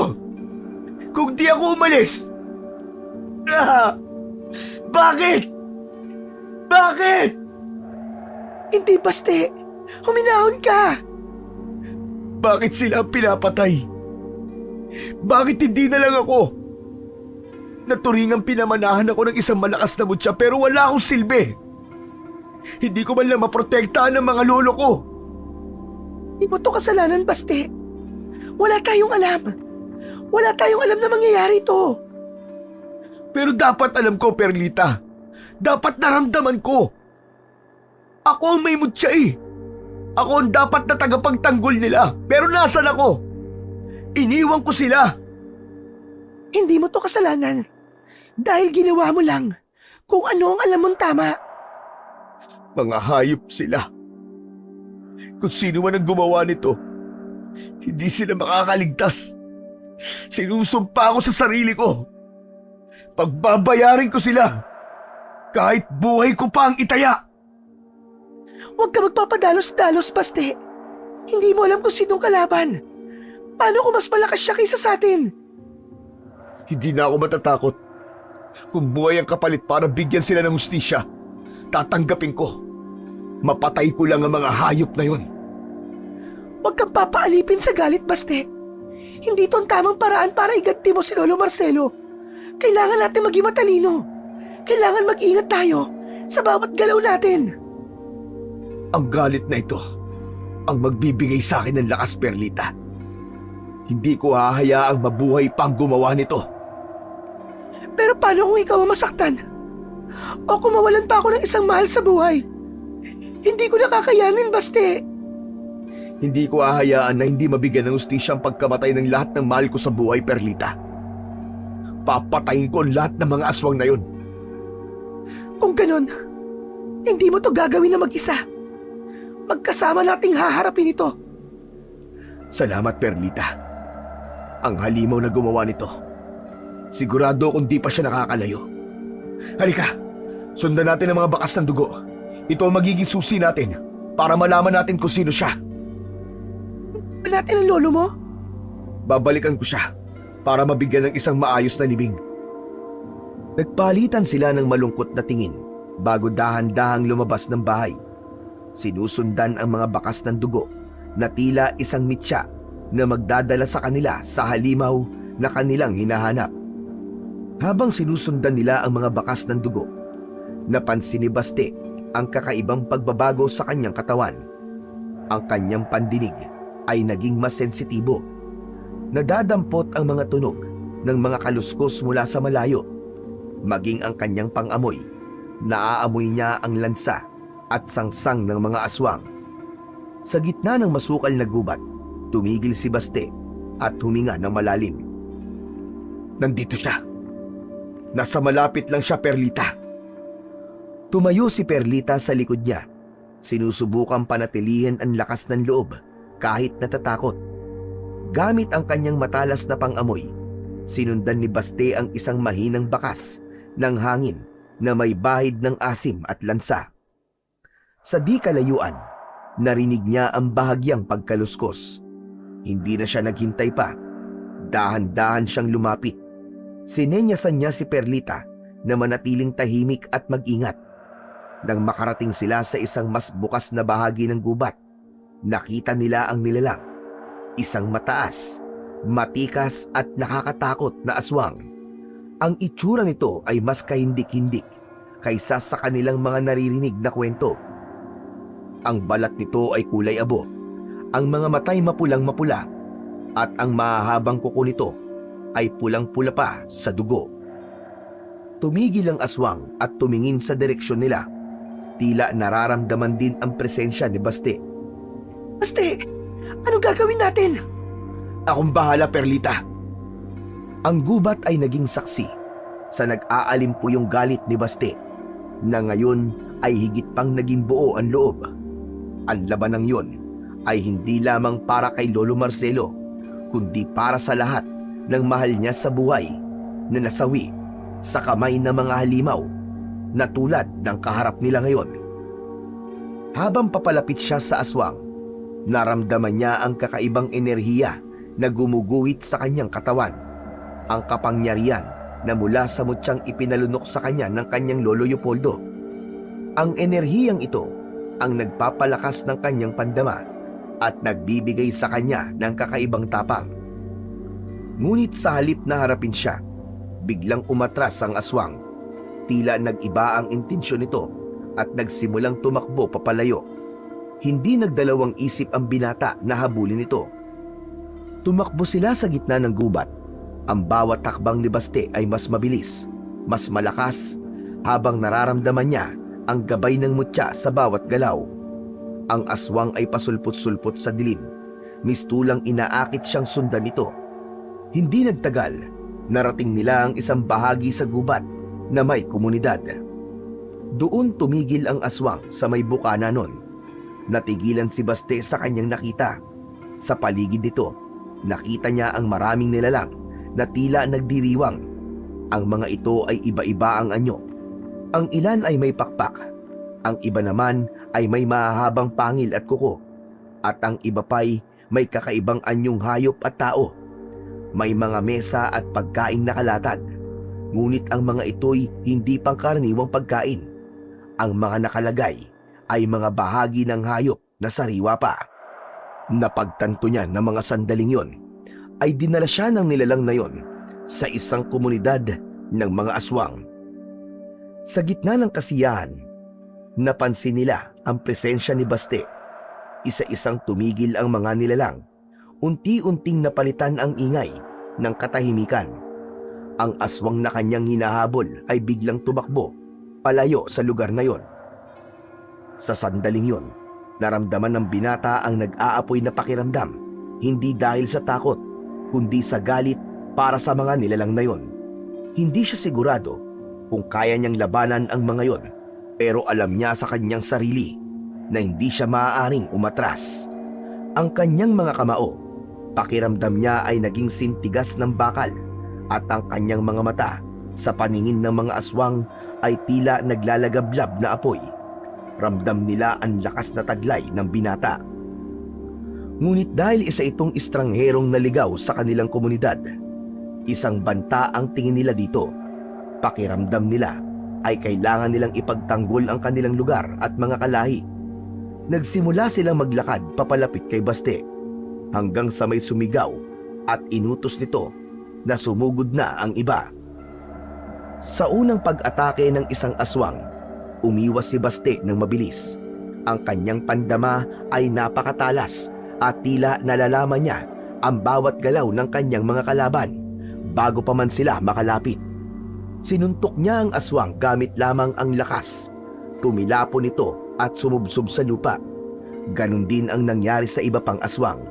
Kung di ako umalis. Bakit? Bakit? Hindi, Basti. Huminahon ka. Bakit sila ang pinapatay? Bakit hindi na lang ako? Naturingang pinamanahan ako ng isang malakas na mutya pero wala akong silbi. Hindi ko man lang maprotektahan ng mga lolo ko. Di mo to kasalanan, Basti. Wala tayong alam. Wala tayong alam na mangyayari to. Pero dapat alam ko, Perlita. Dapat naramdaman ko. Ako ang may mutya eh. Ako ang dapat na tagapagtanggol nila. Pero nasan ako? Iniwan ko sila. Hindi mo to kasalanan. Dahil ginawa mo lang kung ano ang alam mong tama. Mga hayop sila. Kung sino man ang gumawa nito, hindi sila makakaligtas. Sinusumpa ako sa sarili ko. Pagbabayarin ko sila. Kahit buhay ko pa ang itaya. Huwag ka magpapadalos-dalos, Basti. Hindi mo alam kung sinong kalaban. Paano kung mas malakas siya kaysa sa atin? Hindi na ako matatakot. Kung buhay ang kapalit para bigyan sila ng hustisya, tatanggapin ko. Mapatay ko lang ang mga hayop na yun. Huwag kang papaalipin sa galit, Basti. Hindi ito ang tamang paraan para iganti mo si Lolo Marcelo. Kailangan natin maging matalino. Kailangan mag-ingat tayo sa bawat galaw natin. Ang galit na ito ang magbibigay sa akin ng lakas, Perlita. Hindi ko hahayaang mabuhay pa ang gumawa nito. Pero paano kung ikaw ang masaktan? O kung mawalan pa ako ng isang mahal sa buhay? Hindi ko nakakayanin, Basti. Hindi ko hahayaan na hindi mabigyan ng hustisya ang pagkamatay ng lahat ng mahal ko sa buhay, Perlita. Papatayin ko ang lahat ng mga aswang na yun. Kung ganun, hindi mo to gagawin na mag-isa. Magkasama nating haharapin ito. Salamat, Perlita. Ang halimaw na gumawa nito. Sigurado kung di pa siya nakakalayo. Halika, sundan natin ang mga bakas ng dugo. Ito ang magiging susi natin para malaman natin kung sino siya. Ba natin ang lolo mo? Babalikan ko siya para mabigyan ng isang maayos na libing. Nagpalitan sila ng malungkot na tingin bago dahan-dahang lumabas ng bahay. Sinusundan ang mga bakas ng dugo na tila isang mitya na magdadala sa kanila sa halimaw na kanilang hinahanap. Habang sinusundan nila ang mga bakas ng dugo, napansin ni Basti ang kakaibang pagbabago sa kanyang katawan. Ang kanyang pandinig ay naging mas sensitibo. Nadadampot ang mga tunog ng mga kaluskos mula sa malayo. Maging ang kanyang pang-amoy, naaamoy niya ang lansa at sangsang ng mga aswang. Sa gitna ng masukal na gubat, tumigil si Basti at huminga ng malalim. Nandito siya. Nasa malapit lang siya, Perlita. Tumayo si Perlita sa likod niya. Sinusubukan panatilihin ang lakas ng loob kahit natatakot. Gamit ang kanyang matalas na pang-amoy, sinundan ni Basti ang isang mahinang bakas ng hangin na may bahid ng asim at lansa. Sa di kalayuan, narinig niya ang bahagyang pagkaluskos. Hindi na siya naghintay pa. Dahan-dahan siyang lumapit. Sinenyasan niya si Perlita na manatiling tahimik at mag-ingat. Nang makarating sila sa isang mas bukas na bahagi ng gubat, nakita nila ang nilalang. Isang mataas, matikas at nakakatakot na aswang. Ang itsura nito ay mas kahindik-hindik kaysa sa kanilang mga naririnig na kwento. Ang balat nito ay kulay abo, ang mga matay mapulang-mapula, at ang mahahabang kuko nito ay pulang-pula pa sa dugo. Tumigil ang aswang at tumingin sa direksyon nila. Tila nararamdaman din ang presensya ni Baste. Baste, anong gagawin natin? Akong bahala, Perlita. Ang gubat ay naging saksi sa nag-aalimpuyong galit ni Baste na ngayon ay higit pang naging buo ang loob. Ang labanang yon ay hindi lamang para kay Lolo Marcelo, kundi para sa lahat ng mahal niya sa buhay na nasawi sa kamay ng mga halimaw na tulad ng kaharap nila ngayon. Habang papalapit siya sa aswang, naramdaman niya ang kakaibang enerhiya na gumuguhit sa kanyang katawan. Ang kapangyarihan na mula sa mutyang ipinalunok sa kanya ng kanyang lolo Leopoldo. Ang enerhiyang ito ang nagpapalakas ng kanyang pandama at nagbibigay sa kanya ng kakaibang tapang. Ngunit sa halip na harapin siya, biglang umatras ang aswang. Tila nag-iba ang intensyon nito at nagsimulang tumakbo papalayo. Hindi nagdalawang isip ang binata na habulin ito. Tumakbo sila sa gitna ng gubat. Ang bawat takbang ni Baste ay mas mabilis, mas malakas, habang nararamdaman niya ang gabay ng mutya sa bawat galaw. Ang aswang ay pasulpot-sulpot sa dilim. Mistulang inaakit siyang sundan nito. Hindi nagtagal, narating nila ang isang bahagi sa gubat na may komunidad. Doon tumigil ang aswang sa may bukana nun. Natigilan si Baste sa kanyang nakita. Sa paligid nito, nakita niya ang maraming nilalang na tila nagdiriwang. Ang mga ito ay iba-iba ang anyo. Ang ilan ay may pakpak, ang iba naman ay may mahahabang pangil at kuko, at ang iba pa'y may kakaibang anyong hayop at tao. May mga mesa at pagkain nakalatag, ngunit ang mga ito'y hindi pangkaraniwang pagkain. Ang mga nakalagay ay mga bahagi ng hayop na sariwa pa. Napagtanto niya na mga sandaling yon ay dinala siya ng nilalang na yon sa isang komunidad ng mga aswang. Sa gitna ng kasiyahan, napansin nila ang presensya ni Baste. Isa-isang tumigil ang mga nilalang. Unti-unting napalitan ang ingay ng katahimikan. Ang aswang na kanyang hinahabol ay biglang tumakbo palayo sa lugar na yon. Sa sandaling yon, naramdaman ng binata ang nag-aapoy na pakiramdam, hindi dahil sa takot, kundi sa galit para sa mga nilalang na yon. Hindi siya sigurado kung kaya niyang labanan ang mga yon, pero alam niya sa kanyang sarili na hindi siya maaaring umatras. Ang kanyang mga kamao, pakiramdam niya ay naging sintigas ng bakal, at ang kanyang mga mata sa paningin ng mga aswang ay tila naglalagablab na apoy. Ramdam nila ang lakas na taglay ng binata. Ngunit dahil isa itong estrangherong naligaw sa kanilang komunidad, isang banta ang tingin nila dito. Pakiramdam nila ay kailangan nilang ipagtanggol ang kanilang lugar at mga kalahi. Nagsimula silang maglakad papalapit kay Baste hanggang sa may sumigaw at inutos nito na sumugod na ang iba. Sa unang pag-atake ng isang aswang, umiwas si Baste ng mabilis. Ang kanyang pandama ay napakatalas at tila nalalaman niya ang bawat galaw ng kanyang mga kalaban bago pa man sila makalapit. Sinuntok niya ang aswang gamit lamang ang lakas. Tumilapo nito at sumubsob sa lupa. Ganon din ang nangyari sa iba pang aswang.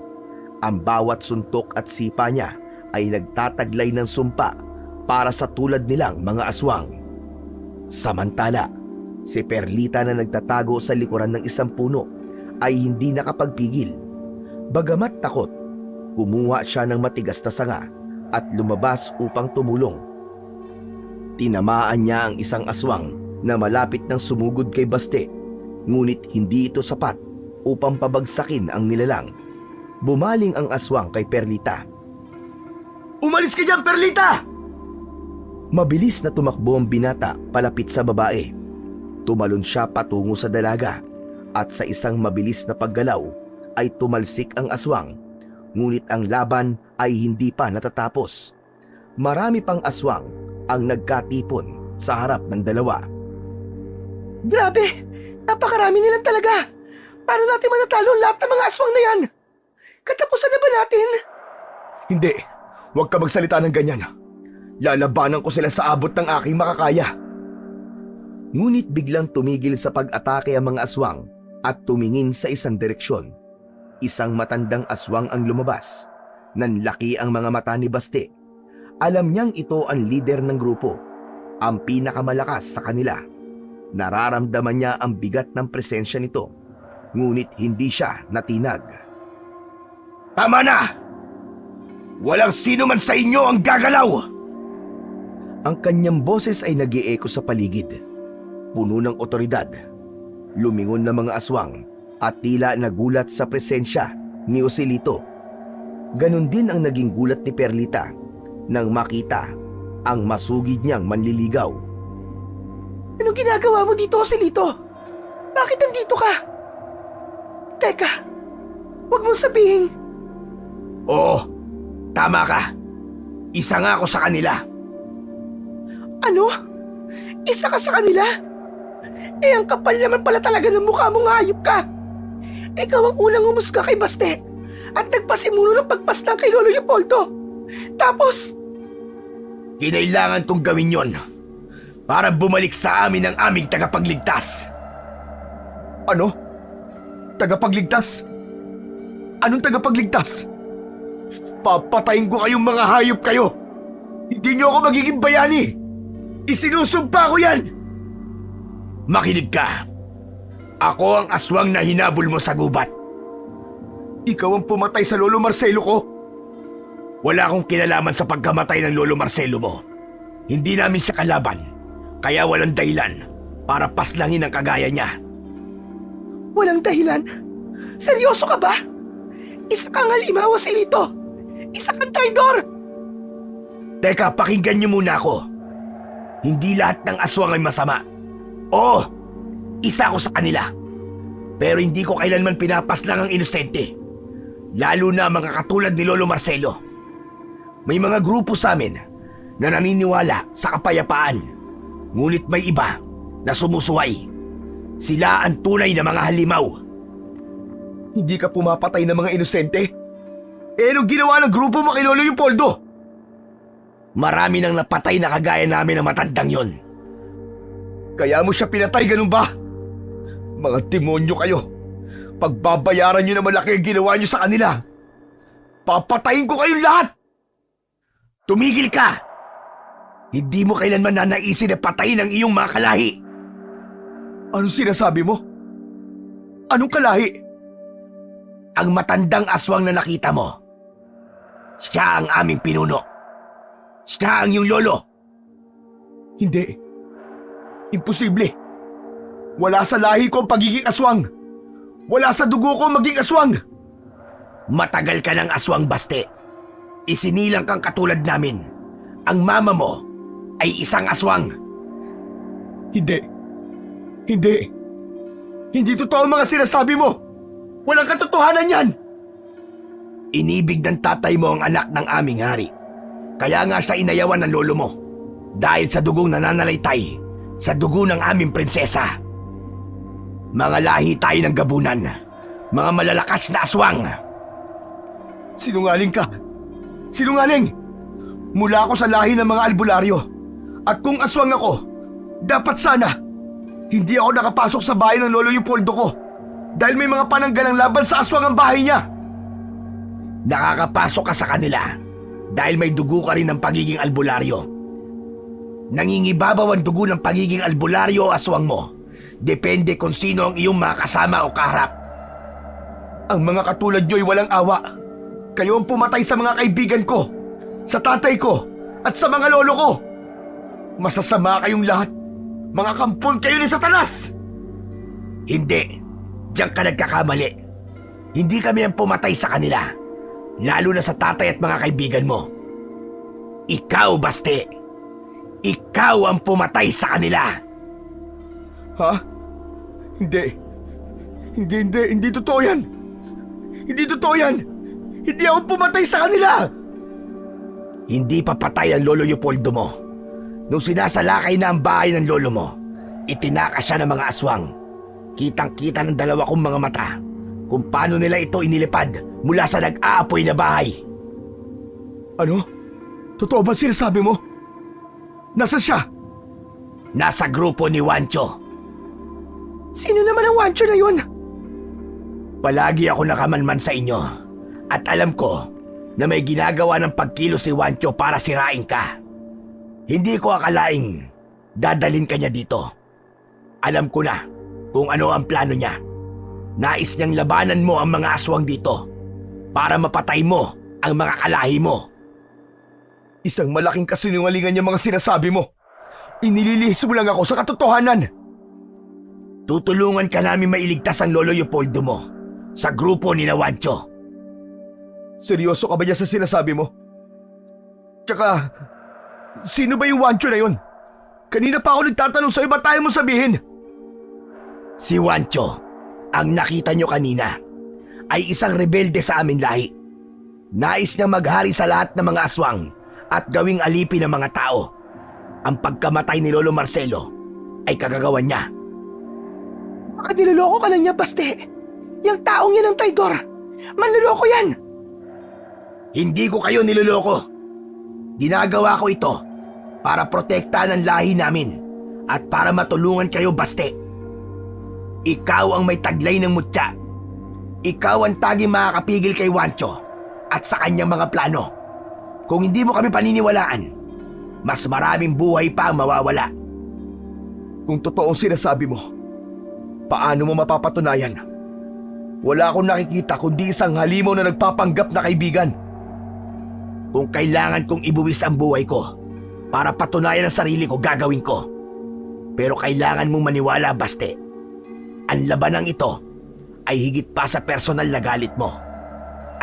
Ang bawat suntok at sipa niya ay nagtataglay ng sumpa para sa tulad nilang mga aswang. Samantala, si Perlita na nagtatago sa likuran ng isang puno ay hindi nakapagpigil. Bagamat takot, kumuha siya ng matigas na sanga at lumabas upang tumulong. Tinamaan niya ang isang aswang na malapit ng sumugod kay Baste, ngunit hindi ito sapat upang pabagsakin ang nilalang. Bumaling ang aswang kay Perlita. Umalis ka dyan, Perlita! Mabilis na tumakbo ang binata palapit sa babae. Tumalon siya patungo sa dalaga at sa isang mabilis na paggalaw ay tumalsik ang aswang. Ngunit ang laban ay hindi pa natatapos. Marami pang aswang ang nagkatipon sa harap ng dalawa. Grabe! Napakarami nilang talaga! Paano natin manatalo ang lahat ng mga aswang na yan? Katapusan na ba natin? Hindi, huwag ka magsalita ng ganyan. Lalabanan ko sila sa abot ng aking makakaya. Ngunit biglang tumigil sa pag-atake ang mga aswang at tumingin sa isang direksyon. Isang matandang aswang ang lumabas. Nanlaki ang mga mata ni Basti. Alam niyang ito ang leader ng grupo, ang pinakamalakas sa kanila. Nararamdaman niya ang bigat ng presensya nito, ngunit hindi siya natinag. Tama na! Walang sino man sa inyo ang gagalaw! Ang kanyang boses ay nag-i-echo sa paligid. Puno ng otoridad. Lumingon na mga aswang at tila nagulat sa presensya ni Joselito. Ganon din ang naging gulat ni Perlita nang makita ang masugid niyang manliligaw. Anong ginagawa mo dito, Joselito? Bakit nandito ka? Teka, huwag mong sabihin. Oo, tama ka. Isa nga ako sa kanila. Ano? Isa ka sa kanila? Eh, ang kapal naman pala talaga ng mukha mong hayop ka. Ikaw ang unang humusga kay Baste at nagpasimuno ng pagpaslang kay Lolo Leopoldo. Tapos, Kinailangan kong gawin yon para bumalik sa amin ang aming tagapagligtas. Ano? Tagapagligtas? Anong tagapagligtas? Papatayin ko kayong mga hayop kayo. Hindi niyo ako magiging bayani. Isinusumpa ko yan. Makinig ka. Ako ang aswang na hinabol mo sa gubat. Ikaw ang pumatay sa Lolo Marcelo ko? Wala akong kinalaman sa pagkamatay ng Lolo Marcelo mo. Hindi namin siya kalaban, kaya walang dahilan para paslangin ang kagaya niya. walang dahilan. Seryoso ka ba? Isa kang halimaw, Joselito. Isa kang traidor. Teka, pakinggan niyo muna ako. Hindi lahat ng aswang ay masama. Oo, isa ako sa kanila. Pero hindi ko kailanman pinapaslang ang inosente. Lalo na mga katulad ni Lolo Marcelo. May mga grupo sa amin na naniniwala sa kapayapaan. Ngunit may iba na sumusuway. Sila ang tunay na mga halimaw. Hindi ka pumapatay ng mga inosente? Eh, anong ginawa ng grupo mo kay Lolo Leopoldo? Marami nang napatay na kagaya namin ng matandang yon. Kaya mo siya pinatay, ganun ba? Mga demonyo kayo. Pagbabayaran niyo na malaki ang ginawa niyo sa kanila. Papatayin ko kayong lahat! Tumigil ka! Hindi mo kailanman nanaisin na patayin ang iyong mga kalahi. Anong sinasabi mo? Anong kalahi? Ang matandang aswang na nakita mo. Siya ang aming pinuno. Siya ang iyong lolo. Hindi. Imposible. Wala sa lahi ko ang pagiging aswang. Wala sa dugo ko maging aswang. Matagal ka ng aswang, Baste. Isinilang kang katulad namin. Ang mama mo ay isang aswang. Hindi. Hindi. Hindi totoo ang mga sinasabi mo. Walang katotohanan yan. Inibig ng tatay mo ang anak ng aming hari. Kaya nga siya inayawan ng lolo mo. Dahil sa dugong nananalaytay, sa dugo ng aming prinsesa. Mga lahi tayo ng gabunan. Mga malalakas na aswang. Sinungaling ka. Sinungaling! Mula ako sa lahi ng mga albularyo. At kung aswang ako, dapat sana hindi ako nakapasok sa bahay ng Lolo Leopoldo ko dahil may mga pananggalang laban sa aswang ang bahay niya. Nakakapasok ka sa kanila dahil may dugo ka rin ng pagiging albularyo. Nangingibabaw ang dugo ng pagiging albularyo o aswang mo. Depende kung sino ang iyong mga kasama o kaharap. Ang mga katulad niyo ay walang awa. Kayo ang pumatay sa mga kaibigan ko, sa tatay ko, at sa mga lolo ko. Masasama kayong lahat. Mga kampon kayo ni Satanas! Hindi. Diyan ka nagkakamali. Hindi kami ang pumatay sa kanila. Lalo na sa tatay at mga kaibigan mo. Ikaw, Baste. Ikaw ang pumatay sa kanila. Ha? Hindi. Hindi totoo yan. Hindi totoo yan. Hindi ako pumatay sa kanila. Hindi pa patay ang Lolo Leopoldo mo. Nung sinasalakay na ang bahay ng lolo mo, itinaka siya ng mga aswang. Kitang-kita ng dalawa kong mga mata kung paano nila ito inilipad mula sa nag-aapoy na bahay. Ano? Totoo ba sinasabi mo? Nasaan siya? Nasa grupo ni Wancho. Sino naman ang Wancho na yun? Palagi ako nakamanman sa inyo at alam ko na may ginagawa ng pagkilos si Wancho para sirain ka. Hindi ko akalaing dadalhin ka niya dito. Alam ko na kung ano ang plano niya. Nais niyang labanan mo ang mga aswang dito para mapatay mo ang mga kalahi mo. Isang malaking kasinungalingan yung mga sinasabi mo. Inililihis mo lang ako sa katotohanan. Tutulungan ka namin mailigtas ang Lolo Leopoldo mo sa grupo ni Wancho. Seryoso ka ba niya sa sinasabi mo? Tsaka, sino ba yung Wancho na yun? Kanina pa ako nagtatanong sa'yo, ba't tayo mo sabihin? Si Wancho, ang nakita nyo kanina, ay isang rebelde sa aming lahi. Nais niyang maghari sa lahat ng mga aswang at gawing alipin ng mga tao. Ang pagkamatay ni Lolo Marcelo ay kagagawan niya. Baka niloloko ka lang niya, Baste. Yang taong yan ang traidor. Manloloko yan. Hindi ko kayo niloloko. Ginagawa ko ito para protektahan ang lahi namin at para matulungan kayo, Baste. Ikaw ang may taglay ng mutya. Ikaw ang taging makakapigil kay Wancho at sa kanyang mga plano. Kung hindi mo kami paniniwalaan, mas maraming buhay pa ang mawawala. Kung totoong sinasabi mo, paano mo mapapatunayan? Wala akong nakikita kundi isang halimaw na nagpapanggap na kaibigan. Kung kailangan kong ibuwis ang buhay ko para patunayan ang sarili ko, gagawin ko. Pero kailangan mong maniwala, Baste. Ang labanang ito ay higit pa sa personal na galit mo.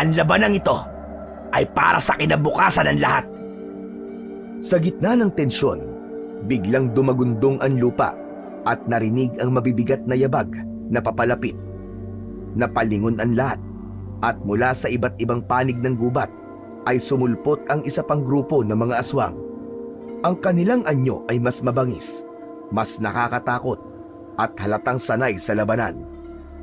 Ang labanang ito ay para sa kinabukasan ng lahat. Sa gitna ng tensyon, biglang dumagundong ang lupa at narinig ang mabibigat na yabag na papalapit. Napalingon ang lahat at mula sa iba't ibang panig ng gubat ay sumulpot ang isa pang grupo ng mga aswang. Ang kanilang anyo ay mas mabangis, mas nakakatakot at halatang sanay sa labanan.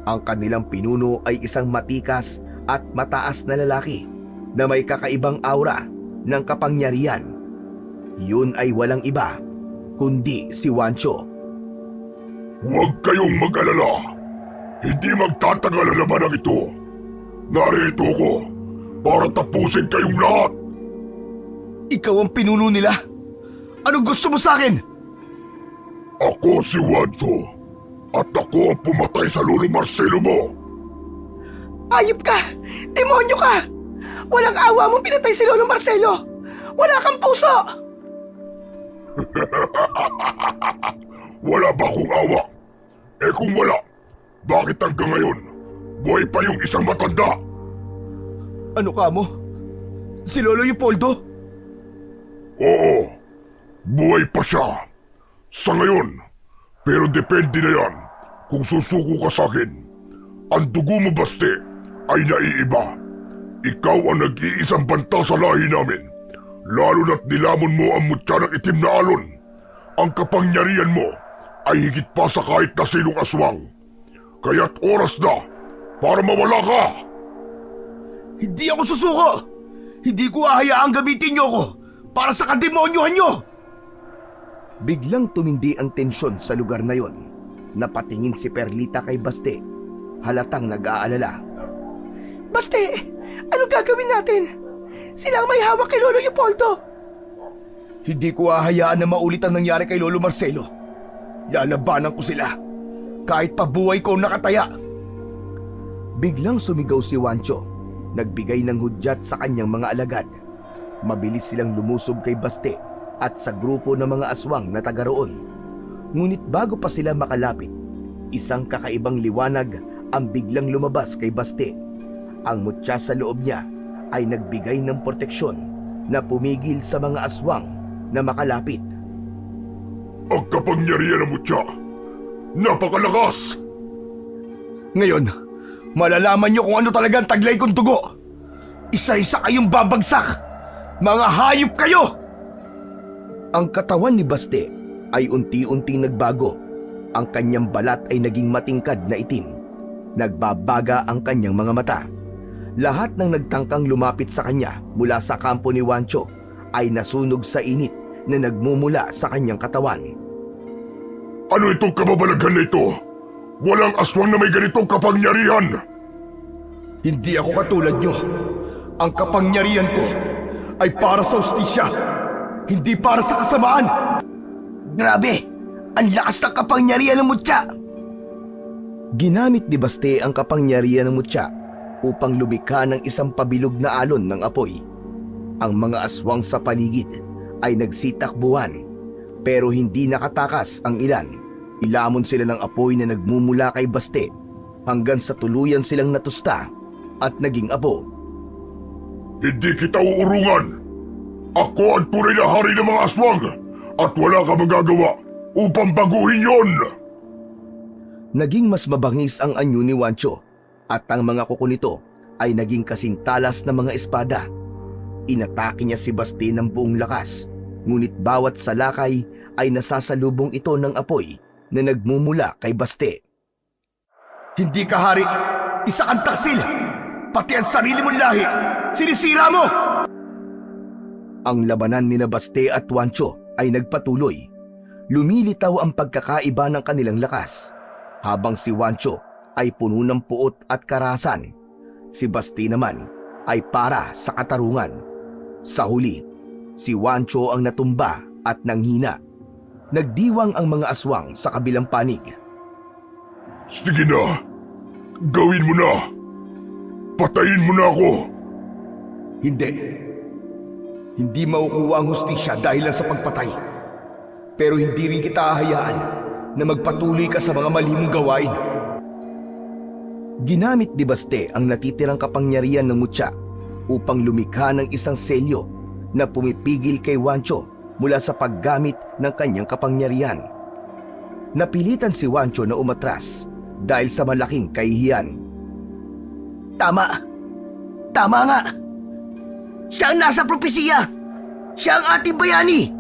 Ang kanilang pinuno ay isang matikas at mataas na lalaki na may kakaibang aura ng kapangyarihan. Yun ay walang iba kundi si Wancho. Huwag kayong mag-alala. Hindi magtatagal ang labanang ito. Narito ko para tapusin kayong lahat. Ikaw ang pinuno nila? Anong gusto mo sa akin? Ako si Wancho at ako ang pumatay sa Lolo Marcelo mo. Ayop ka! Demonyo ka! Walang awa mong pinatay si Lolo Marcelo! Wala kang puso! Wala ba akong awa? Eh kung wala, bakit hanggang ngayon buhay pa yung isang matanda? Ano ka mo? Si Lolo Leopoldo? Oo, buhay pa siya. Sa ngayon, pero depende na yan kung susuko ka sa akin. Ang dugo mo, Baste, ay naiiba. Ikaw ang nag-iisang banta sa lahi namin. Lalo na't nilamon mo ang mutya ng itim na alon. Ang kapangyarihan mo ay higit pa sa kahit na sinong aswang. Kaya't oras na para mawala ka. Hindi ako susuko! Hindi ko hahayaang gamitin niyo ako para sa kademonyohan niyo! Biglang tumindi ang tensyon sa lugar na yon. Napatingin si Perlita kay Baste. Halatang nag-aalala. Baste! Ano gagawin natin? Sila ang may hawak kay Lolo Leopoldo! Hindi ko hahayaan na maulit ang nangyari kay Lolo Marcelo. Lalabanan ko sila. Kahit pa buhay ko nakataya. Biglang sumigaw si Wancho. Nagbigay ng hudyat sa kanyang mga alagad. Mabilis silang lumusob kay Baste at sa grupo ng mga aswang na taga roon. Ngunit bago pa sila makalapit, isang kakaibang liwanag ang biglang lumabas kay Baste. Ang mutya sa loob niya ay nagbigay ng proteksyon na pumigil sa mga aswang na makalapit. Ang kapangyarihan ng mutya, napakalakas! Ngayon, malalaman niyo kung ano talaga ang taglay kong dugo. Isa-isa kayong babagsak! Mga hayop kayo! Ang katawan ni Baste ay unti-unting nagbago. Ang kanyang balat ay naging matingkad na itim. Nagbabaga ang kanyang mga mata. Lahat ng nagtangkang lumapit sa kanya mula sa kampo ni Wancho ay nasunog sa init na nagmumula sa kanyang katawan. Ano itong kababalaghan na ito? Walang aswang na may ganitong kapangyarihan! Hindi ako katulad niyo. Ang kapangyarihan ko ay para sa hustisya, hindi para sa kasamaan. Grabe! Ang lakas ng kapangyarihan ng mutya! Ginamit ni Baste ang kapangyarihan ng mutya upang lumikha ng isang pabilog na alon ng apoy. Ang mga aswang sa paligid ay nagsitakbuhan, pero hindi nakatakas ang ilan. Ilamon sila ng apoy na nagmumula kay Baste hanggang sa tuluyan silang natusta at naging abo. Hindi kita uurungan! Ako ang tunay na hari ng mga aswang at wala ka magagawa upang baguhin yon! Naging mas mabangis ang anyo ni Wancho at ang mga kuko nito ay naging kasing talas na mga espada. Inatake niya si Baste ng buong lakas, ngunit bawat salakay ay nasasalubong ito ng apoy na nagmumula kay Baste. Hindi ka hari! Isa kang taksil! Pati ang sarili mong lahi! Sinisira mo! Ang labanan ni Baste at Wancho ay nagpatuloy. Lumilitaw ang pagkakaiba ng kanilang lakas. Habang si Wancho ay puno ng puot at karahasan, si Baste naman ay para sa katarungan. Sa huli, si Wancho ang natumba at nanghina. Nagdiwang ang mga aswang sa kabilang panig. Sige na! Gawin mo na! Patayin mo na ako! Hindi. Hindi makukuha ang hustisya dahil lang sa pagpatay. Pero hindi rin kita hahayaan na magpatuloy ka sa mga mali mong gawain. Ginamit ni Baste ang natitirang kapangyarihan ng mutya upang lumikha ng isang selyo na pumipigil kay Wancho mula sa paggamit ng kanyang kapangyarihan. Napilitan si Wancho na umatras dahil sa malaking kahihiyan. Tama! Tama nga! Siya ang nasa propesiya! Siya ang ating bayani!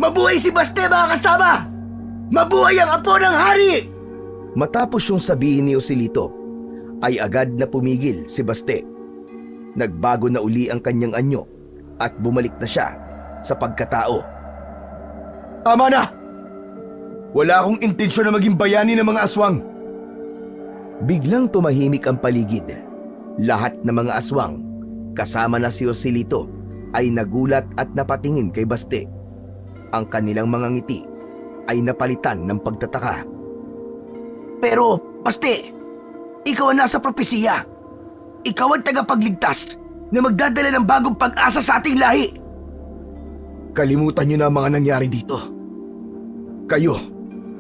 Mabuhay si Baste, mga kasama! Mabuhay ang apo ng hari! Matapos yung sabihin ni Joselito, ay agad na pumigil si Baste. Nagbago na uli ang kanyang anyo at bumalik na siya sa pagkatao. Tama na! Wala akong intensyon na maging bayani ng mga aswang. Biglang tumahimik ang paligid. Lahat ng mga aswang, kasama na si Joselito, ay nagulat at napatingin kay Baste. Ang kanilang mga ngiti ay napalitan ng pagtataka. Pero, Baste, ikaw ang nasa propesiya. Ikaw ang tagapagligtas na magdadala ng bagong pag-asa sa ating lahi. Kalimutan niyo na ang mga nangyari dito. Kayo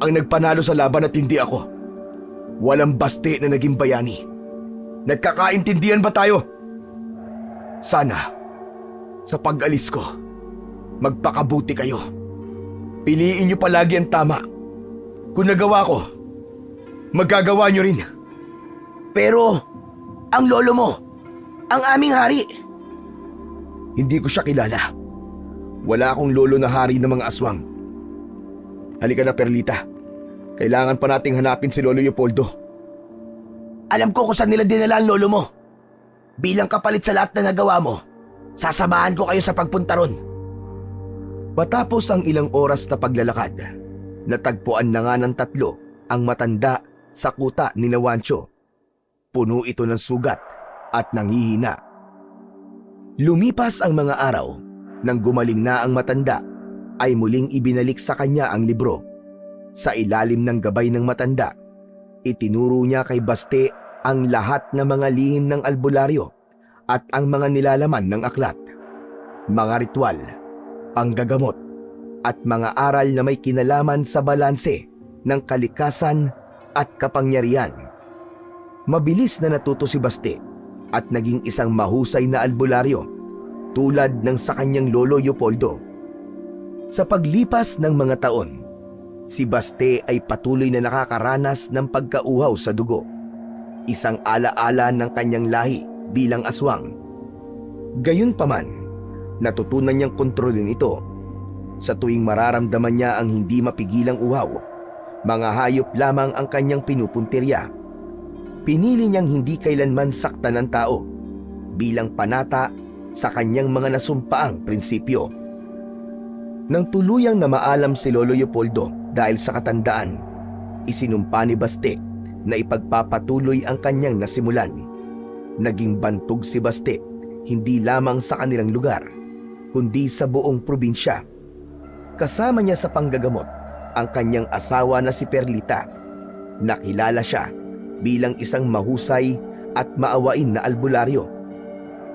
ang nagpanalo sa laban at hindi ako. Walang Baste na naging bayani. Nagkakaintindihan ba tayo? Sana, sa pag-alis ko, magpakabuti kayo. Piliin niyo palagi ang tama. Kung nagawa ko, magagawa niyo rin. Pero, ang lolo mo, ang aming hari. Hindi ko siya kilala. Wala akong lolo na hari ng mga aswang. Halika na, Perlita. Kailangan pa nating hanapin si Lolo Leopoldo. Alam ko kung saan nila dinala ang lolo mo. Bilang kapalit sa lahat na nagawa mo, sasamahan ko kayo sa pagpunta ron. Matapos ang ilang oras na paglalakad, natagpuan na nga ng tatlo ang matanda sa kuta ni Wancho. Puno ito ng sugat at nanghihina. Lumipas ang mga araw, nang gumaling na ang matanda, ay muling ibinalik sa kanya ang libro. Sa ilalim ng gabay ng matanda, itinuro niya kay Baste ang lahat ng mga lihim ng albularyo at ang mga nilalaman ng aklat, mga ritual, panggagamot, at mga aral na may kinalaman sa balanse ng kalikasan at kapangyarihan. Mabilis na natuto si Baste at naging isang mahusay na albularyo tulad ng sa kanyang lolo Leopoldo. Sa paglipas ng mga taon, Si Baste ay patuloy na nakakaranas ng pagkauhaw sa dugo. Isang alaala ng kanyang lahi bilang aswang. Gayunpaman, natutunan niyang kontrolin ito. Sa tuwing mararamdaman niya ang hindi mapigilang uhaw, mga hayop lamang ang kanyang pinupuntirya. Pinili niyang hindi kailanman saktan ng tao bilang panata sa kanyang mga nasumpaang prinsipyo. Nang tuluyang na maalam si Lolo Leopoldo dahil sa katandaan, isinumpa ni Baste na ipagpapatuloy ang kanyang nasimulan. Naging bantog si Baste hindi lamang sa kanilang lugar, kundi sa buong probinsya. Kasama niya sa panggagamot ang kanyang asawa na si Perlita. Nakilala siya bilang isang mahusay at maawain na albularyo.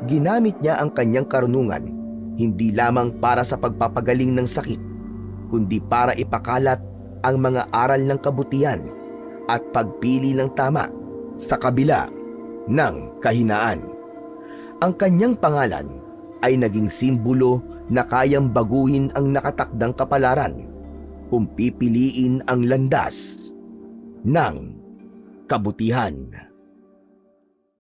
Ginamit niya ang kanyang karunungan hindi lamang para sa pagpapagaling ng sakit, kundi para ipakalat ang mga aral ng kabutihan at pagpili ng tama sa kabila ng kahinaan. Ang kanyang pangalan ay naging simbolo na kayang baguhin ang nakatakdang kapalaran kung pipiliin ang landas ng kabutihan.